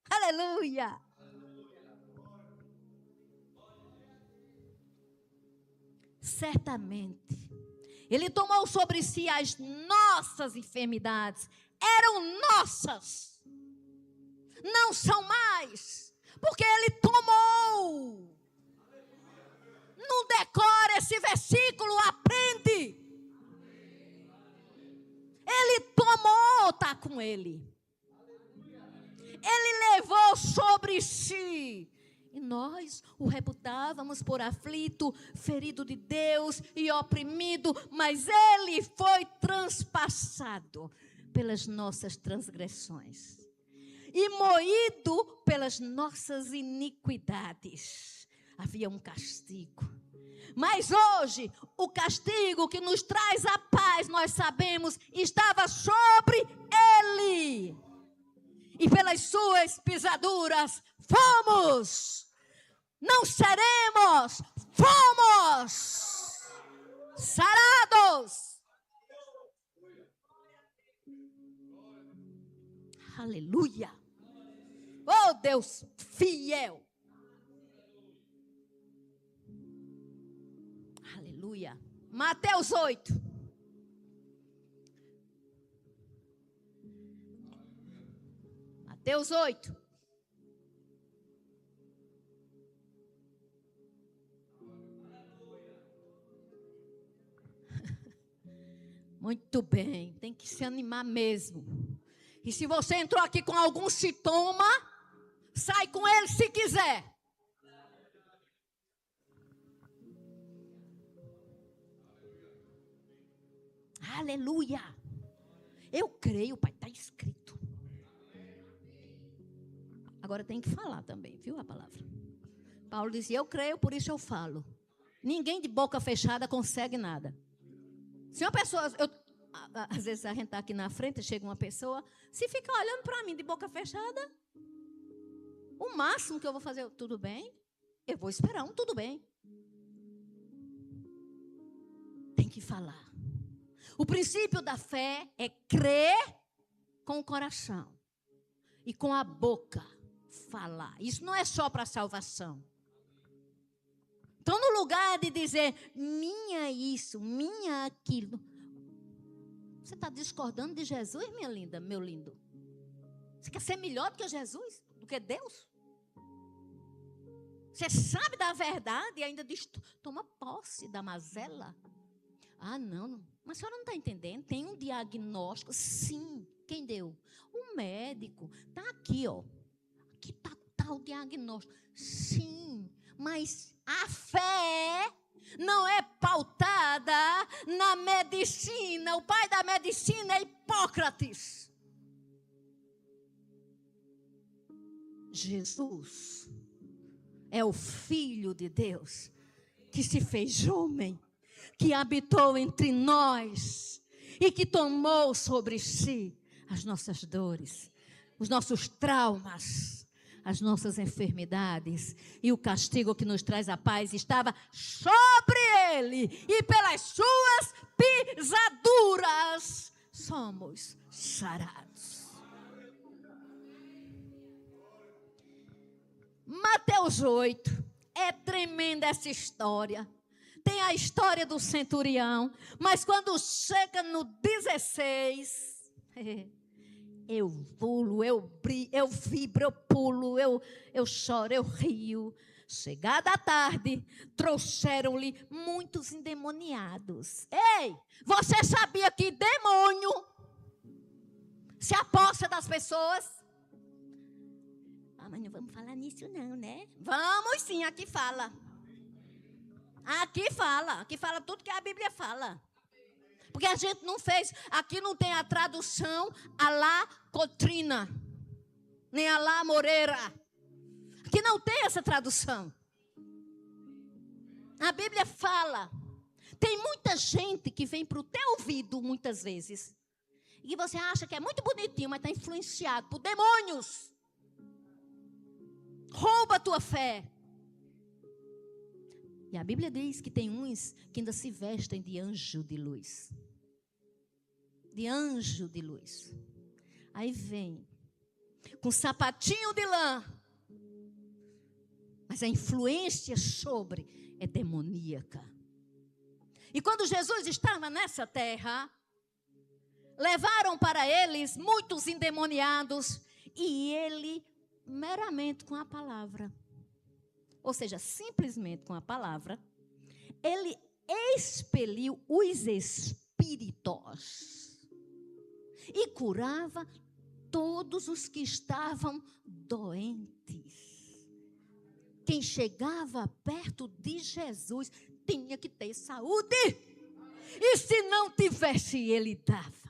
Aleluia. Certamente, ele tomou sobre si as nossas enfermidades. Eram nossas. Não são mais, porque ele tomou. Não decora esse versículo, aprende. Ele tomou, está com ele. Ele levou sobre si. E nós o reputávamos por aflito, ferido de Deus e oprimido, mas ele foi transpassado pelas nossas transgressões e moído pelas nossas iniquidades. Havia um castigo. Mas hoje, o castigo que nos traz a paz, nós sabemos, estava sobre ele. E pelas suas pisaduras, fomos. Não seremos, fomos sarados. Aleluia. Oh, Deus fiel. Aleluia. Mateus 8. Mateus 8. Muito bem, tem que se animar mesmo. E se você entrou aqui com algum sintoma, sai com ele se quiser. Aleluia. Eu creio, Pai, está escrito. Agora tem que falar também, viu a palavra? Paulo dizia, eu creio, por isso eu falo. Ninguém de boca fechada consegue nada. Se uma pessoa, às vezes a gente está aqui na frente, chega uma pessoa, se ficar olhando para mim de boca fechada, o máximo que eu vou fazer, tudo bem? Eu vou esperar tudo bem. Tem que falar. O princípio da fé é crer com o coração e com a boca falar. Isso não é só para salvação. Então, no lugar de dizer minha isso, minha aquilo, você está discordando de Jesus, minha linda, meu lindo? Você quer ser melhor do que Jesus, do que Deus? Você sabe da verdade e ainda diz, toma posse da mazela? Ah, não, mas a senhora não está entendendo? Tem um diagnóstico, sim. Quem deu? O médico. Está aqui, ó. Aqui está o diagnóstico. Sim, mas a fé não é pautada na medicina. O pai da medicina é Hipócrates. Jesus é o Filho de Deus que se fez homem, que habitou entre nós e que tomou sobre si as nossas dores, os nossos traumas, as nossas enfermidades, e o castigo que nos traz a paz estava sobre ele, e pelas suas pisaduras somos sarados. Mateus 8, é tremenda essa história. Tem a história do centurião, mas quando chega no 16, eu pulo, eu vibro, eu pulo, eu choro, eu rio. Chegada a tarde, trouxeram-lhe muitos endemoniados. Ei, você sabia que demônio se aposta das pessoas? Ah, mas não vamos falar nisso não, né? Vamos sim, aqui fala. Aqui fala tudo que a Bíblia fala. Porque a gente não fez, aqui não tem a tradução a la Cotrina, nem a la Moreira. Aqui não tem essa tradução. A Bíblia fala. Tem muita gente que vem para o teu ouvido muitas vezes. E você acha que é muito bonitinho, mas está influenciado por demônios. Rouba a tua fé. E a Bíblia diz que tem uns que ainda se vestem de anjo de luz. De anjo de luz. Aí vem com sapatinho de lã. Mas a influência sobre é demoníaca. E quando Jesus estava nessa terra, levaram para eles muitos endemoniados e ele meramente com a palavra, ou seja, simplesmente com a palavra, ele expeliu os espíritos e curava todos os que estavam doentes. Quem chegava perto de Jesus tinha que ter saúde. E se não tivesse, ele dava.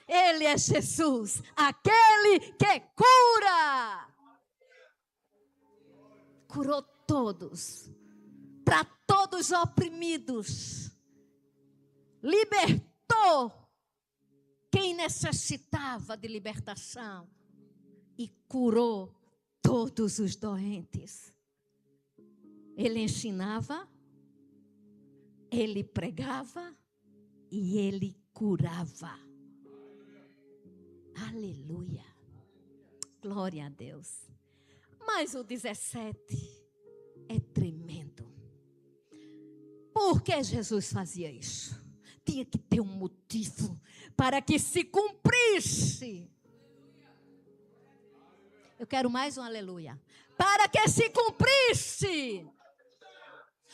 Ele é Jesus, aquele que cura. Curou todos. Tratou dos oprimidos. Libertou quem necessitava de libertação. E curou todos os doentes. Ele ensinava, ele pregava e ele curava. Aleluia. Glória a Deus. Mas o 17 é tremendo. Por que Jesus fazia isso? Tinha que ter um motivo para que se cumprisse. Eu quero mais um aleluia. Para que se cumprisse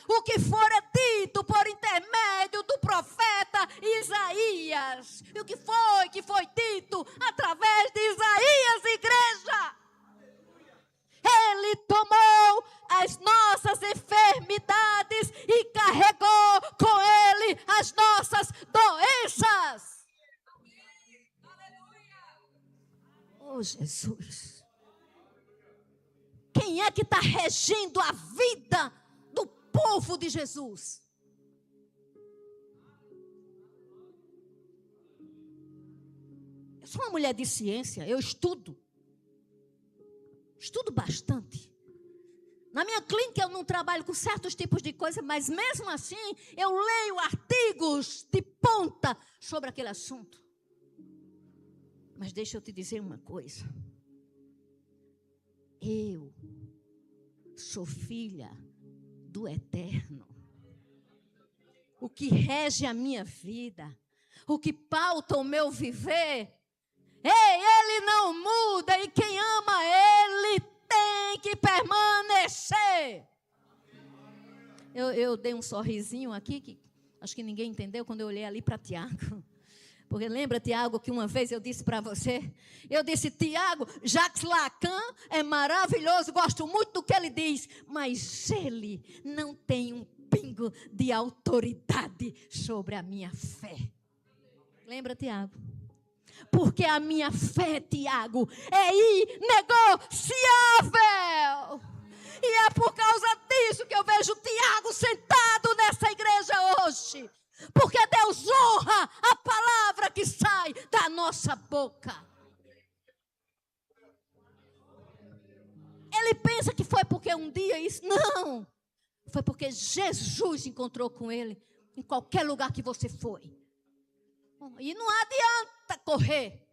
o que fora dito por intermédio do profeta Isaías. E o que foi dito através de Isaías, igreja. Ele tomou as nossas enfermidades e carregou com ele as nossas doenças. Oh, Jesus. Quem é que está regendo a vida do povo de Jesus? Eu sou uma mulher de ciência, eu estudo bastante. Na minha clínica eu não trabalho com certos tipos de coisa, mas mesmo assim eu leio artigos de ponta sobre aquele assunto. Mas deixa eu te dizer uma coisa. Eu sou filha do Eterno. O que rege a minha vida, o que pauta o meu viver, ele não muda, e quem ama ele tem que permanecer. Eu dei um sorrisinho aqui, que acho que ninguém entendeu quando eu olhei ali para Tiago. Porque lembra, Tiago, que uma vez eu disse para você? Eu disse, Tiago, Jacques Lacan é maravilhoso, gosto muito do que ele diz, mas ele não tem um pingo de autoridade sobre a minha fé. Lembra, Tiago? Porque a minha fé, Tiago, é inegociável. E é por causa disso que eu vejo Tiago sentado nessa igreja hoje. Porque Deus honra a palavra que sai da nossa boca. Ele pensa que foi porque um dia isso. Não. Foi porque Jesus encontrou com ele em qualquer lugar que você foi. E não adianta correr.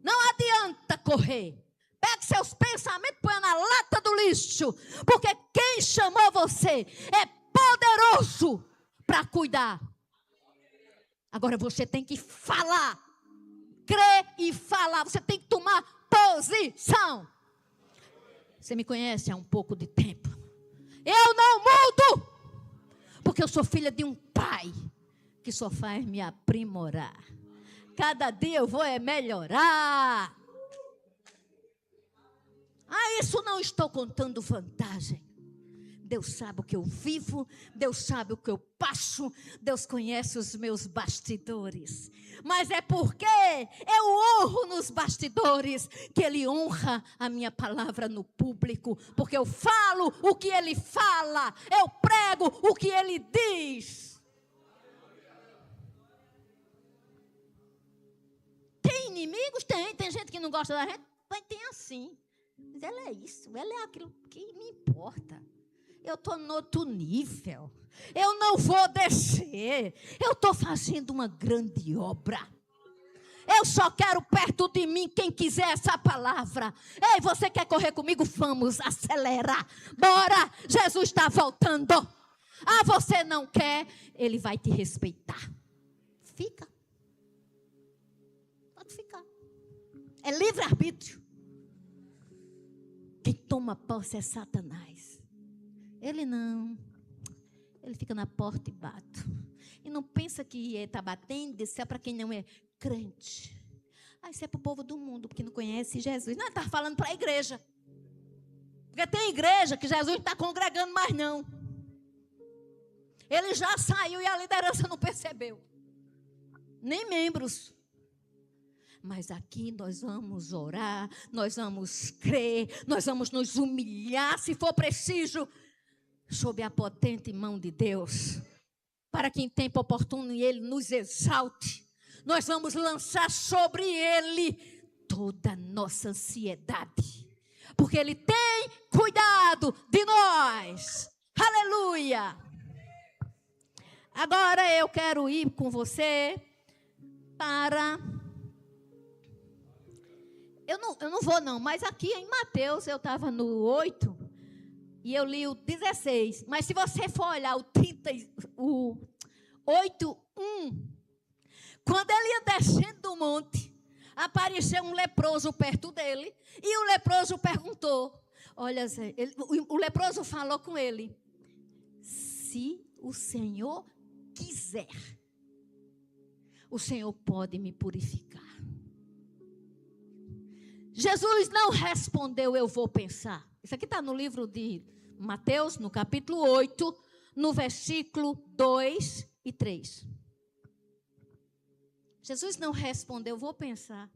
Não adianta correr. Pegue seus pensamentos e põe na lata do lixo. Porque quem chamou você é poderoso para cuidar. Agora você tem que falar. Crer e falar. Você tem que tomar posição. Você me conhece há um pouco de tempo. Eu não mudo. Porque eu sou filha de um pai que só faz me aprimorar. Cada dia eu vou melhorar. Isso não estou contando vantagem. Deus sabe o que eu vivo, Deus sabe o que eu passo, Deus conhece os meus bastidores. Mas é porque eu honro nos bastidores que Ele honra a minha palavra no público. Porque eu falo o que Ele fala, eu prego o que Ele diz. Tem inimigos? Tem gente que não gosta da gente, mas tem assim. Mas ela é isso, ela é aquilo que me importa. Eu estou no outro nível. Eu não vou descer. Eu estou fazendo uma grande obra. Eu só quero perto de mim quem quiser essa palavra. Ei, você quer correr comigo? Vamos, acelera. Bora, Jesus está voltando. Você não quer? Ele vai te respeitar. Fica. Pode ficar. É livre-arbítrio. Quem toma posse é Satanás. Ele não. Ele fica na porta e bate. E não pensa que está batendo, isso é para quem não é crente. Isso é para o povo do mundo, porque não conhece Jesus. Não, ele está falando para a igreja. Porque tem igreja que Jesus não está congregando mais não. Ele já saiu e a liderança não percebeu. Nem membros. Mas aqui nós vamos orar, nós vamos crer, nós vamos nos humilhar, se for preciso, sob a potente mão de Deus, para que em tempo oportuno Ele nos exalte. Nós vamos lançar sobre Ele toda a nossa ansiedade, porque Ele tem cuidado de nós. Aleluia! Agora eu quero ir com você para... Eu não vou não, mas aqui em Mateus eu estava no 8 e eu li o 16. Mas se você for olhar o 8:1, quando ele ia descendo do monte, apareceu um leproso perto dele e o leproso perguntou, olha, o leproso falou com ele, se o Senhor quiser, o Senhor pode me purificar. Jesus não respondeu, eu vou pensar. Isso aqui está no livro de Mateus, no capítulo 8, no versículo 2 e 3. Jesus não respondeu, eu vou pensar.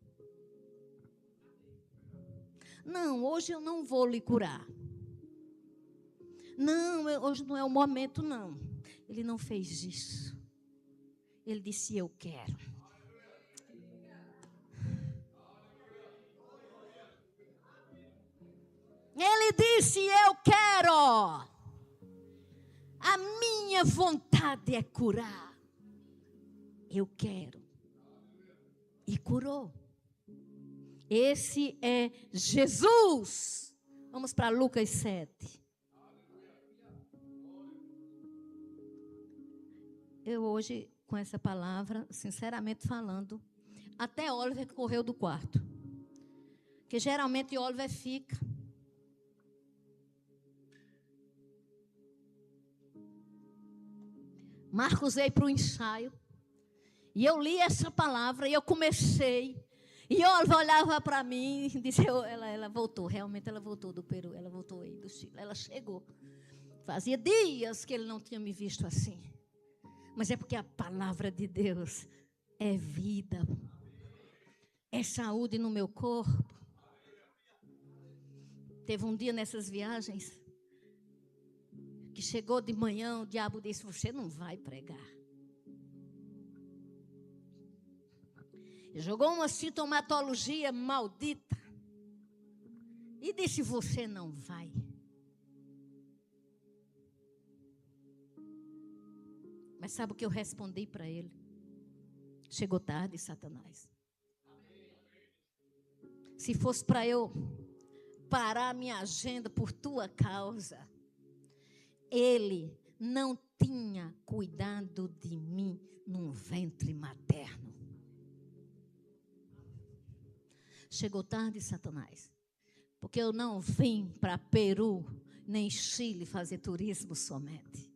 Não, hoje eu não vou lhe curar. Não, hoje não é o momento, não. Ele não fez isso. Ele disse, eu quero. Ele disse, eu quero. A minha vontade é curar. Eu quero. E curou. Esse é Jesus. Vamos para Lucas 7. Eu hoje, com essa palavra, sinceramente falando, até Oliver correu do quarto. Porque geralmente Oliver fica. Marcos veio para o ensaio. E eu li essa palavra e eu comecei. E Oliver olhava para mim e disse, ela voltou, realmente ela voltou do Peru, ela voltou aí do Chile, ela chegou. Fazia dias que ele não tinha me visto assim. Mas é porque a palavra de Deus é vida, é saúde no meu corpo. Teve um dia nessas viagens que chegou de manhã, o diabo disse, você não vai pregar. Jogou uma sintomatologia maldita e disse, você não vai. Mas sabe o que eu respondi para ele? Chegou tarde, Satanás. Se fosse para eu parar minha agenda por tua causa, ele não tinha cuidado de mim num ventre materno. Chegou tarde, Satanás, porque eu não vim para Peru nem Chile fazer turismo somente.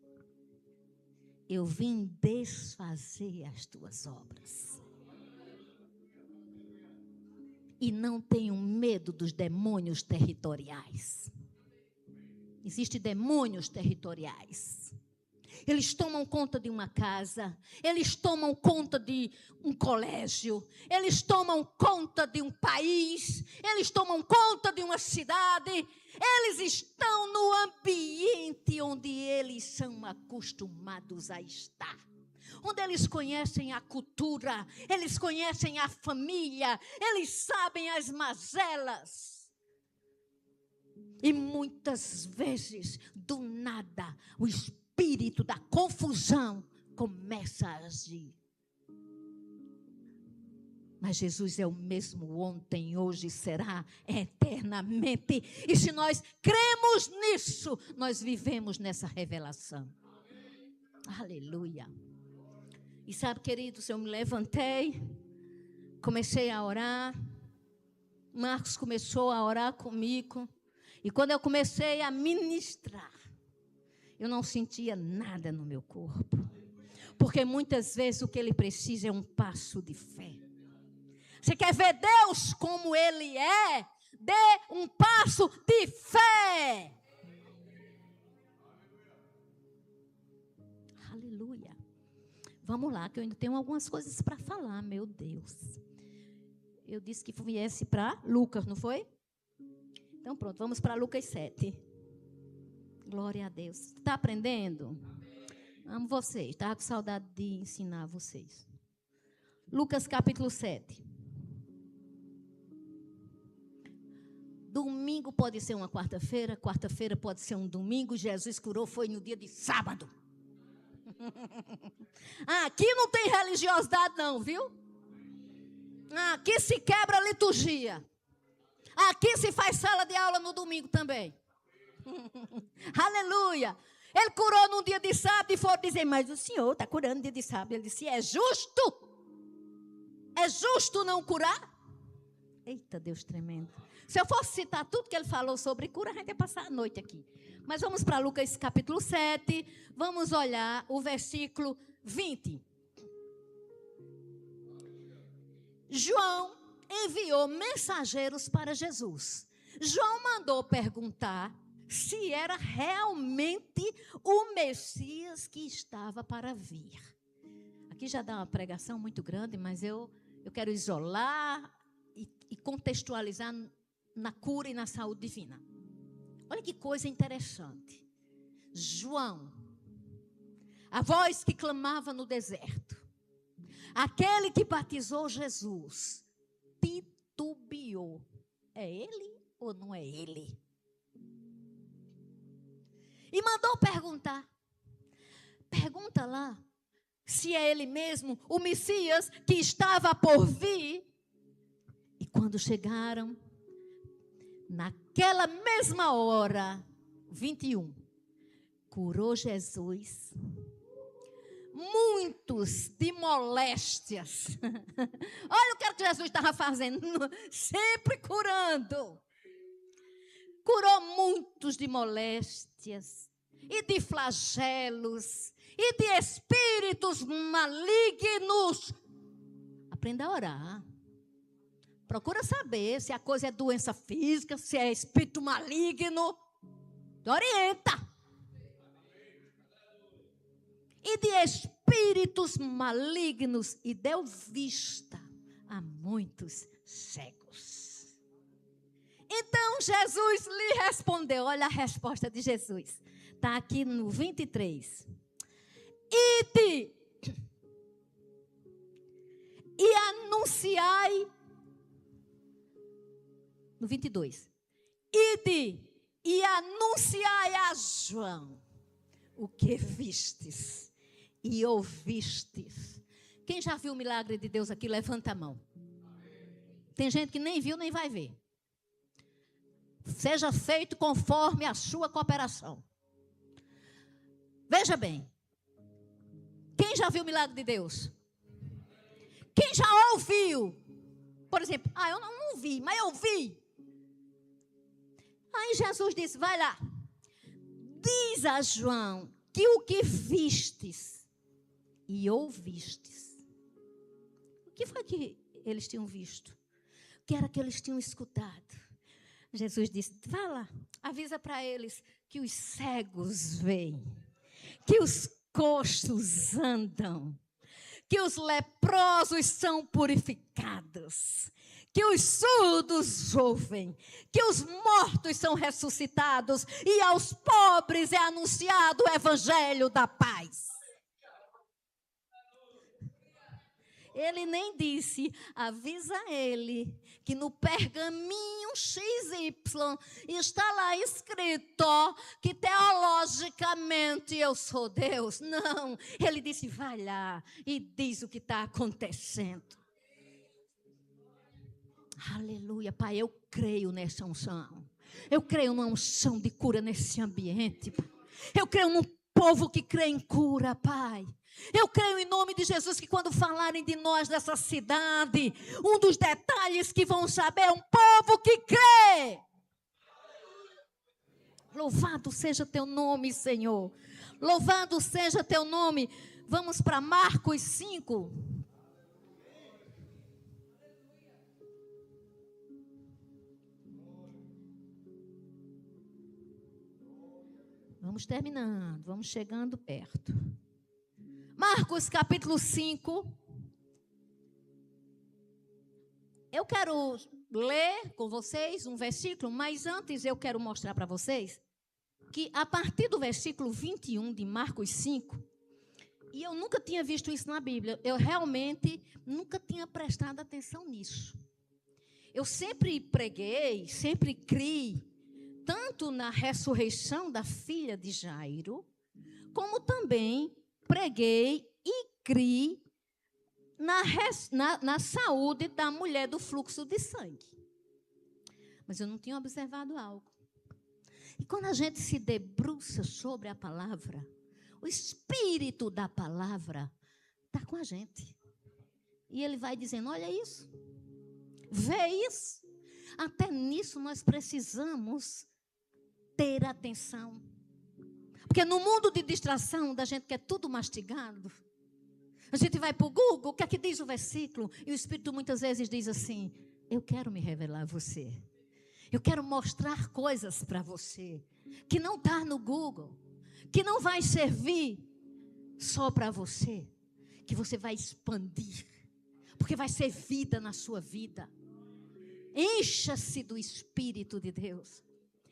Eu vim desfazer as tuas obras. E não tenho medo dos demônios territoriais. Existem demônios territoriais. Eles tomam conta de uma casa, eles tomam conta de um colégio, eles tomam conta de um país, eles tomam conta de uma cidade. Eles estão no ambiente onde eles são acostumados a estar. Onde eles conhecem a cultura, eles conhecem a família, eles sabem as mazelas. E muitas vezes, do nada, o espírito da confusão começa a agir. Mas Jesus é o mesmo ontem, hoje e será eternamente. E se nós cremos nisso, nós vivemos nessa revelação. Aleluia. E sabe, queridos, eu me levantei, comecei a orar. Marcos começou a orar comigo. E quando eu comecei a ministrar, eu não sentia nada no meu corpo. Porque muitas vezes o que ele precisa é um passo de fé. Você quer ver Deus como Ele é? Dê um passo de fé. Aleluia. Vamos lá, que eu ainda tenho algumas coisas para falar, meu Deus. Eu disse que viesse para Lucas, não foi? Então pronto, vamos para Lucas 7. Glória a Deus. Está aprendendo? Amo vocês, estava com saudade de ensinar vocês. Lucas capítulo 7. Domingo pode ser uma quarta-feira, quarta-feira pode ser um domingo. Jesus curou foi no dia de sábado. Aqui não tem religiosidade não, viu? Aqui se quebra a liturgia. Aqui se faz sala de aula no domingo também. Aleluia. Ele curou num dia de sábado e foram dizer, mas o senhor está curando no dia de sábado. Ele disse, é justo? É justo não curar? Eita, Deus tremendo. Se eu fosse citar tudo que ele falou sobre cura, a gente ia passar a noite aqui. Mas vamos para Lucas capítulo 7, vamos olhar o versículo 20. João enviou mensageiros para Jesus. João mandou perguntar se era realmente o Messias que estava para vir. Aqui já dá uma pregação muito grande, mas eu quero isolar e contextualizar na cura e na saúde divina. Olha que coisa interessante. João, a voz que clamava no deserto, aquele que batizou Jesus, titubeou. É ele ou não é ele? E mandou perguntar. Pergunta lá se é ele mesmo, o Messias que estava por vir. E quando chegaram, naquela mesma hora, 21, curou Jesus muitos de moléstias. Olha o que Jesus estava fazendo, sempre curando. Curou muitos de moléstias e de flagelos e de espíritos malignos. Aprenda a orar. Procura saber se a coisa é doença física, se é espírito maligno. Te orienta. E de espíritos malignos, e deu vista a muitos cegos. Então Jesus lhe respondeu, olha a resposta de Jesus. Está aqui no 23. Ide e anunciai. No 22. Ide e anunciai a João o que vistes e ouvistes, Quem já viu o milagre de Deus aqui, levanta a mão. Tem gente que nem viu, nem vai ver. Seja feito conforme a sua cooperação. Veja bem. Quem já viu o milagre de Deus? Quem já ouviu? Por exemplo, eu não vi, mas eu vi. Aí Jesus disse, vai lá. Diz a João que o que vistes e ouvistes. O que foi que eles tinham visto? O que era que eles tinham escutado? Jesus disse, vai lá, avisa para eles que os cegos veem, que os coxos andam, que os leprosos são purificados, que os surdos ouvem, que os mortos são ressuscitados e aos pobres é anunciado o evangelho da paz. Ele nem disse, avisa ele que no pergaminho XY está lá escrito que teologicamente eu sou Deus. Não, ele disse, vai lá e diz o que está acontecendo. Aleluia, Pai, eu creio nessa unção. Eu creio numa unção de cura nesse ambiente. Eu creio num povo que crê em cura, Pai. Eu creio em nome de Jesus que quando falarem de nós dessa cidade, um dos detalhes que vão saber é um povo que crê. Louvado seja teu nome, Senhor. Louvado seja teu nome. Vamos para Marcos 5. Vamos terminando, vamos chegando perto. Marcos capítulo 5. Eu quero ler com vocês um versículo, mas antes eu quero mostrar para vocês que a partir do versículo 21 de Marcos 5, e eu nunca tinha visto isso na Bíblia, eu realmente nunca tinha prestado atenção nisso. Eu sempre preguei, sempre criei, tanto na ressurreição da filha de Jairo, como também preguei e criei na saúde da mulher do fluxo de sangue. Mas eu não tinha observado algo. E quando a gente se debruça sobre a palavra, o espírito da palavra está com a gente. E ele vai dizendo, olha isso, vê isso. Até nisso nós precisamos ter atenção. Porque no mundo de distração, da gente quer tudo mastigado, a gente vai para o Google, o que é que diz o versículo? E o Espírito muitas vezes diz assim, eu quero me revelar a você. Eu quero mostrar coisas para você, que não está no Google, que não vai servir só para você, que você vai expandir, porque vai ser vida na sua vida. Encha-se do Espírito de Deus.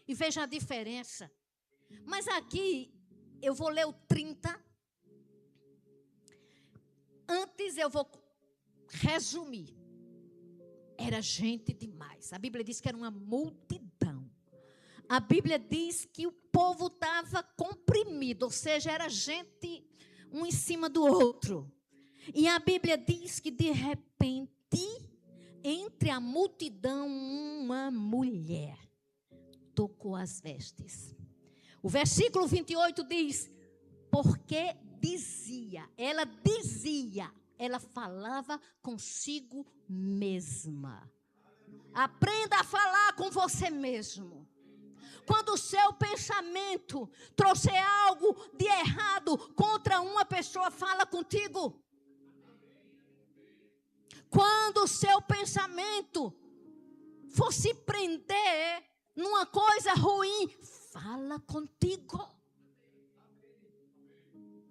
E veja a diferença. Mas aqui, eu vou ler o 30. Antes eu vou resumir. Era gente demais. A Bíblia diz que era uma multidão. A Bíblia diz que o povo estava comprimido, ou seja, era gente um em cima do outro. E a Bíblia diz que de repente, entre a multidão, uma mulher tocou as vestes. O versículo 28 diz, porque ela falava consigo mesma. Aprenda a falar com você mesmo. Quando o seu pensamento trouxer algo de errado contra uma pessoa, fala contigo. Quando o seu pensamento for se prender numa coisa ruim, fala contigo.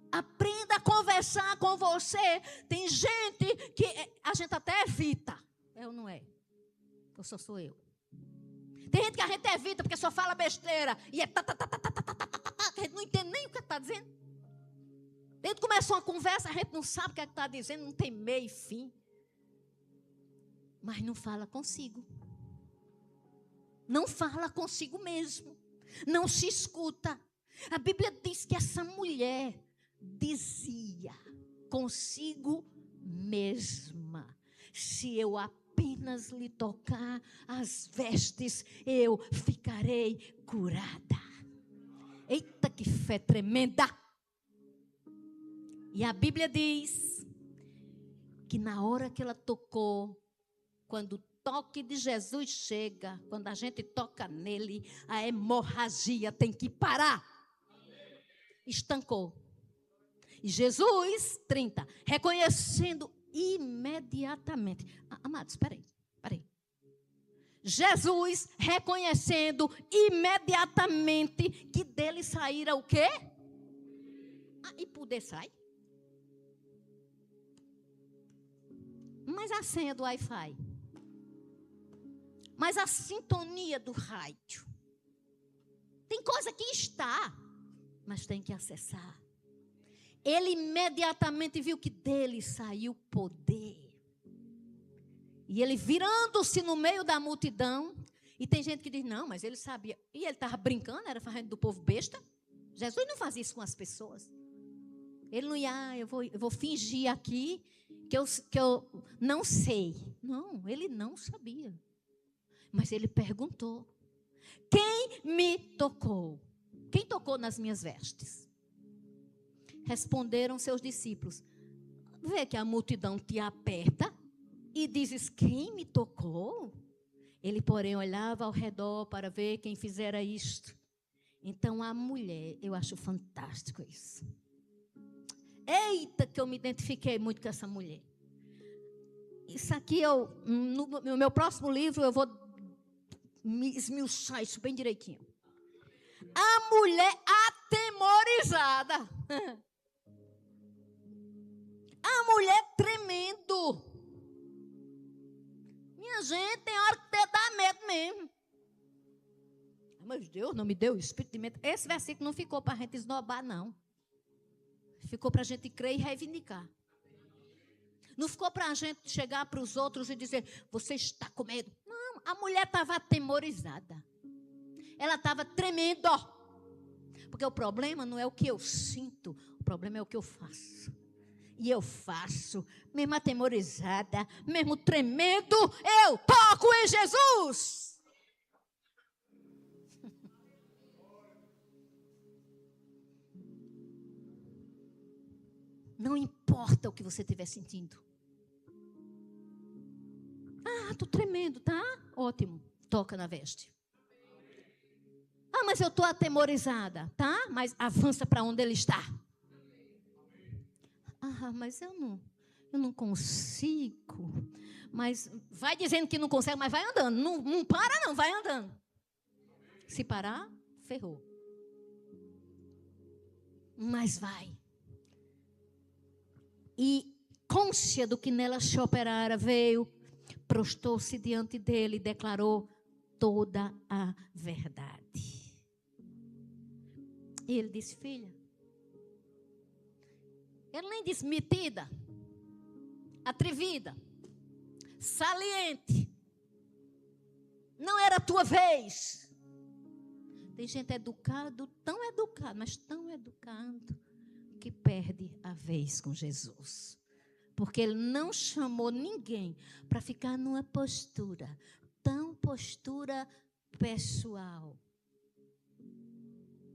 Aprenda a conversar com você. Tem gente que a gente até evita. Eu não é. Eu sou eu. Tem gente que a gente evita porque só fala besteira. E é a gente não entende nem o que está dizendo. A gente começa uma conversa, a gente não sabe o que está dizendo, não tem meio e fim. Mas não fala consigo. Não fala consigo mesmo. Não se escuta. A Bíblia diz que essa mulher dizia consigo mesma. Se eu apenas lhe tocar as vestes, eu ficarei curada. Eita, que fé tremenda! E a Bíblia diz que na hora que ela tocou, quando o toque de Jesus chega, quando a gente toca nele, a hemorragia tem que parar. Estancou. E Jesus, 30, reconhecendo imediatamente. Amados, espera aí. Jesus reconhecendo imediatamente que dele saíra o quê? E poder sai. Mas a senha do Wi-Fi. Mas a sintonia do rádio. Tem coisa que está, mas tem que acessar. Ele imediatamente viu que dele saiu poder. E ele virando-se no meio da multidão. E tem gente que diz, não, mas ele sabia. E ele estava brincando, era fazendo do povo besta. Jesus não fazia isso com as pessoas. Ele não ia, eu vou fingir aqui que eu não sei. Não, ele não sabia. Mas ele perguntou, quem me tocou? Quem tocou nas minhas vestes? Responderam seus discípulos, vê que a multidão te aperta e dizes, quem me tocou? Ele, porém, olhava ao redor para ver quem fizera isto. Então, a mulher, eu acho fantástico isso. Eita, que eu me identifiquei muito com essa mulher. Isso aqui, no meu próximo livro, eu vou esmiuçar isso bem direitinho. A mulher atemorizada. A mulher tremendo. Minha gente, tem hora que dá medo mesmo. Mas Deus não me deu o espírito de medo. Esse versículo não ficou para a gente esnobar, não. Ficou para a gente crer e reivindicar. Não ficou para a gente chegar para os outros e dizer, você está com medo. Não, a mulher estava atemorizada. Ela estava tremendo. Porque o problema não é o que eu sinto, o problema é o que eu faço. E eu faço, mesmo atemorizada, mesmo tremendo, eu toco em Jesus. Não importa o que você estiver sentindo. Estou tremendo, tá? Ótimo, toca na veste. Mas eu estou atemorizada, tá? Mas avança para onde ele está. Mas eu não consigo. Mas vai dizendo que não consegue, mas vai andando. Não para não, vai andando. Se parar, ferrou. Mas vai. E cônscia do que nela se operara, veio, prostou-se diante dele e declarou toda a verdade. E ele disse, filha, ele nem disse metida, atrevida, saliente, não era a tua vez. Tem gente educado, mas tão educado, que perde a vez com Jesus. Porque ele não chamou ninguém para ficar numa postura pessoal,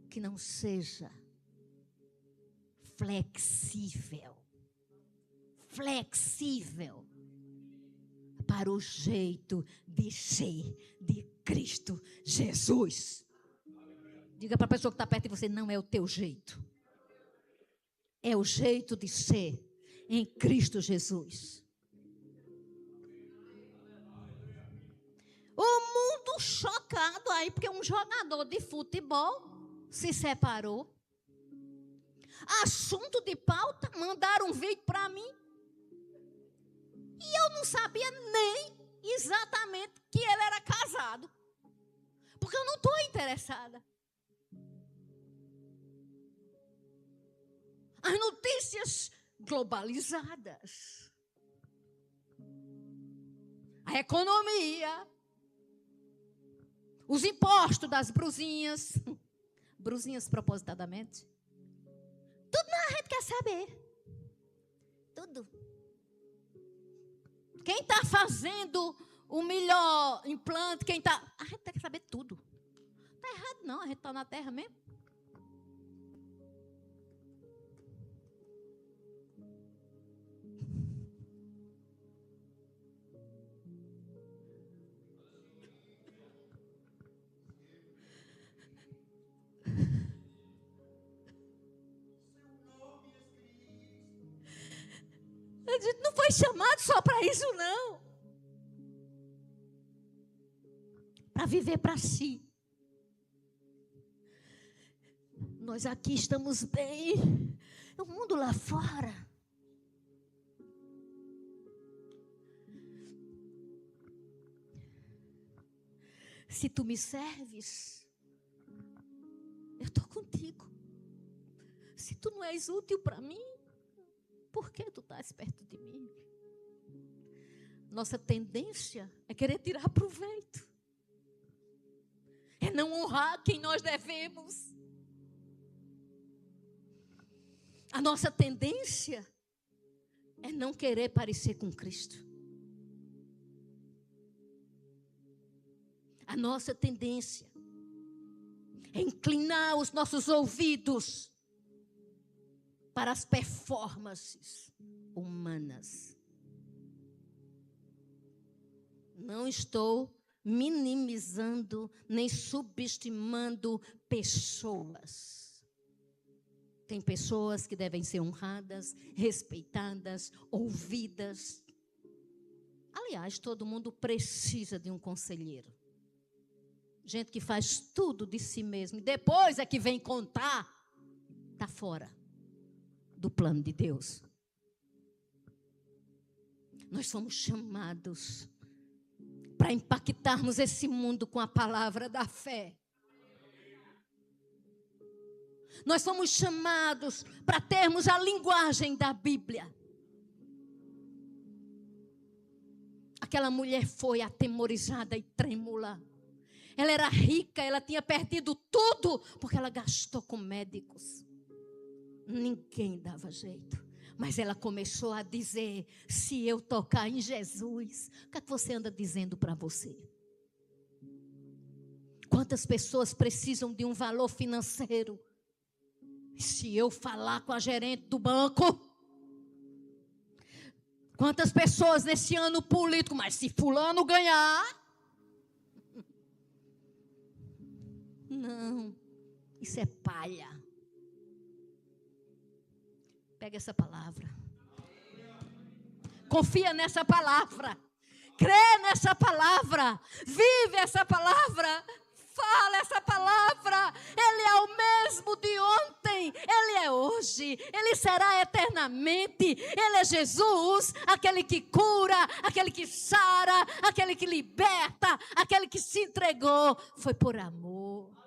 que não seja flexível para o jeito de ser de Cristo Jesus. Diga para a pessoa que está perto de você, não é o teu jeito. É o jeito de ser em Cristo Jesus. O mundo chocado aí, porque um jogador de futebol se separou. Assunto de pauta, mandaram um vídeo para mim. E eu não sabia nem exatamente que ele era casado. Porque eu não estou interessada. As notícias globalizadas. A economia. Os impostos das brusinhas. Brusinhas propositadamente. Tudo a gente quer saber. Tudo. Quem está fazendo o melhor implante, quem está... A gente tem que saber tudo. Está errado não, a gente está na terra mesmo. A gente não foi chamado só para isso, não. Para viver para si. Nós aqui estamos bem. O mundo lá fora. Se tu me serves, eu estou contigo. Se tu não és útil para mim, por que tu estás perto de mim? Nossa tendência é querer tirar proveito. É não honrar quem nós devemos. A nossa tendência é não querer parecer com Cristo. A nossa tendência é inclinar os nossos ouvidos para as performances humanas. Não estou minimizando nem subestimando pessoas. Tem pessoas que devem ser honradas, respeitadas, ouvidas. Aliás, todo mundo precisa de um conselheiro. Gente que faz tudo de si mesmo e depois é que vem contar, está fora do plano de Deus. Nós somos chamados para impactarmos esse mundo com a palavra da fé. Nós somos chamados para termos a linguagem da Bíblia. Aquela mulher foi atemorizada e trêmula. Ela era rica, ela tinha perdido tudo porque ela gastou com médicos. Ninguém dava jeito. Mas ela começou a dizer: se eu tocar em Jesus, o que é que você anda dizendo para você? Quantas pessoas precisam de um valor financeiro? Se eu falar com a gerente do banco? Quantas pessoas nesse ano político? Mas se fulano ganhar? Não, isso é palha. Pega essa palavra. Confia nessa palavra. Crê nessa palavra. Vive essa palavra. Fala essa palavra. Ele é o mesmo de ontem. Ele é hoje. Ele será eternamente. Ele é Jesus, aquele que cura, aquele que sara, aquele que liberta, aquele que se entregou. Foi por amor.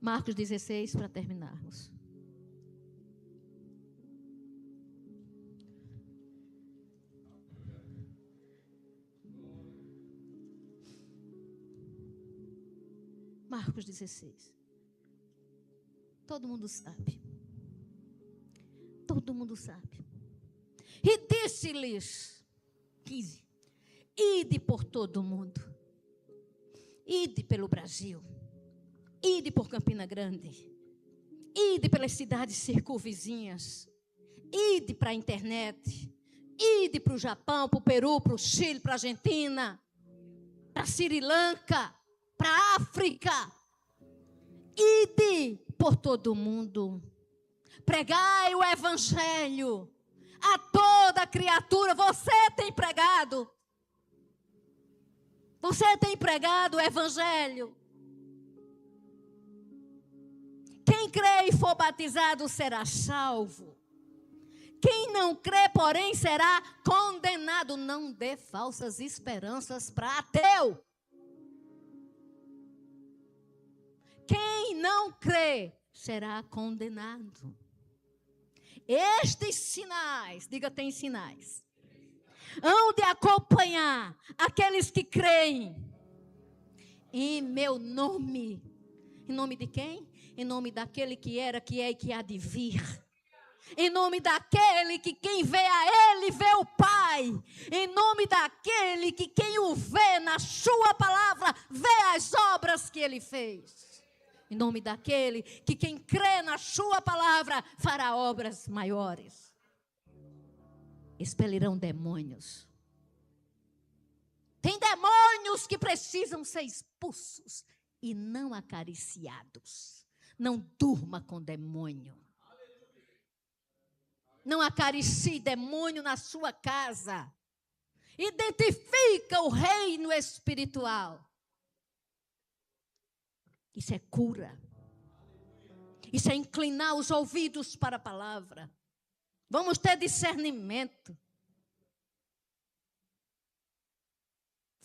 Marcos 16, para terminarmos. Marcos 16. Todo mundo sabe. Todo mundo sabe. E disse-lhes, 15, ide por todo o mundo. Ide pelo Brasil. Ide por Campina Grande. Ide pelas cidades circunvizinhas. Ide para a internet. Ide para o Japão, para o Peru, para o Chile, para a Argentina. Para Sri Lanka. Para a África. Ide por todo o mundo. Pregai o evangelho a toda criatura. Você tem pregado. Você tem pregado o evangelho. Quem crê e for batizado será salvo. Quem não crê, porém, será condenado. Não dê falsas esperanças para ateu. Quem não crê será condenado. Estes sinais, diga, tem sinais, hão de acompanhar aqueles que creem em meu nome. Em nome de quem? Em nome daquele que era, que é e que há de vir. Em nome daquele que quem vê a Ele vê o Pai. Em nome daquele que quem o vê na sua palavra vê as obras que Ele fez. Em nome daquele que quem crê na sua palavra fará obras maiores. Expelirão demônios. Tem demônios que precisam ser expulsos e não acariciados. Não durma com demônio. Não acaricie demônio na sua casa. Identifica o reino espiritual. Isso é cura. Isso é inclinar os ouvidos para a palavra. Vamos ter discernimento.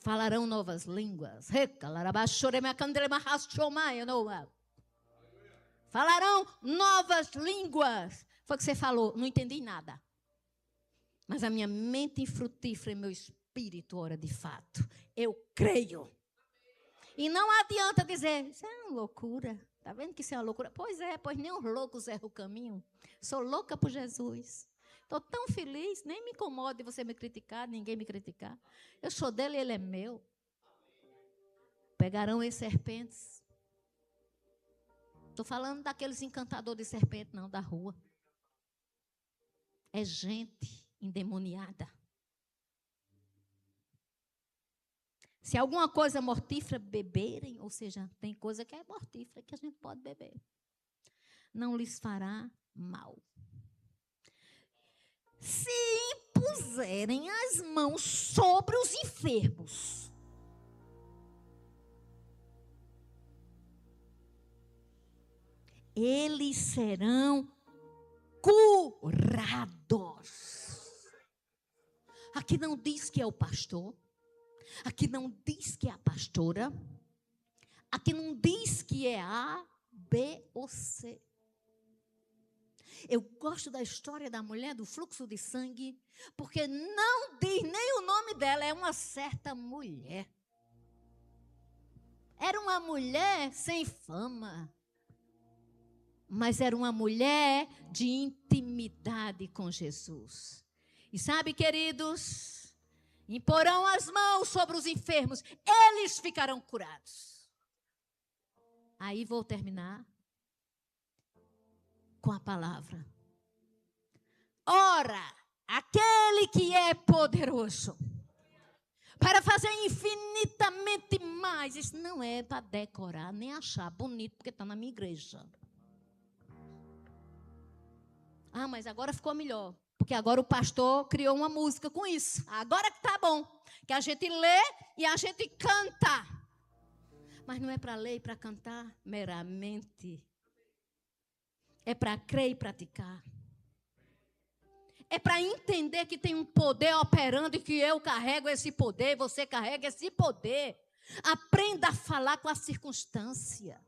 Falarão novas línguas. Falarão novas línguas. Foi o que você falou, não entendi nada. Mas a minha mente infrutífera e meu espírito ora de fato. Eu creio. E não adianta dizer, isso é uma loucura. Está vendo que isso é uma loucura? Pois é, pois nem os loucos erram o caminho. Sou louca por Jesus. Estou tão feliz, nem me incomoda de você me criticar, ninguém me criticar. Eu sou dele e ele é meu. Pegarão as serpentes. Estou falando daqueles encantadores de serpente, não, da rua. É gente endemoniada. Se alguma coisa mortífera beberem, ou seja, tem coisa que é mortífera que a gente pode beber, não lhes fará mal. Se impuserem as mãos sobre os enfermos, eles serão curados. Aqui não diz que é o pastor. Aqui não diz que é a pastora. Aqui não diz que é A, B ou C. Eu gosto da história da mulher do fluxo de sangue, porque não diz nem o nome dela, é uma certa mulher. Era uma mulher sem fama, mas era uma mulher de intimidade com Jesus. E sabe, queridos, imporão as mãos sobre os enfermos, eles ficarão curados. Aí vou terminar com a palavra. Ora, aquele que é poderoso para fazer infinitamente mais. Isso não é para decorar, nem achar bonito, porque está na minha igreja. Ah, mas agora ficou melhor, porque agora o pastor criou uma música com isso. Agora que está bom, que a gente lê e a gente canta. Mas não é para ler e para cantar meramente. É para crer e praticar. É para entender que tem um poder operando e que eu carrego esse poder, você carrega esse poder. Aprenda a falar com a circunstância.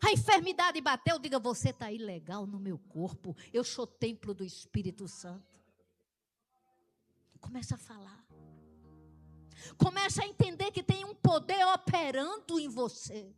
A enfermidade bateu, diga, você está ilegal no meu corpo. Eu sou templo do Espírito Santo. Começa a falar. Começa a entender que tem um poder operando em você.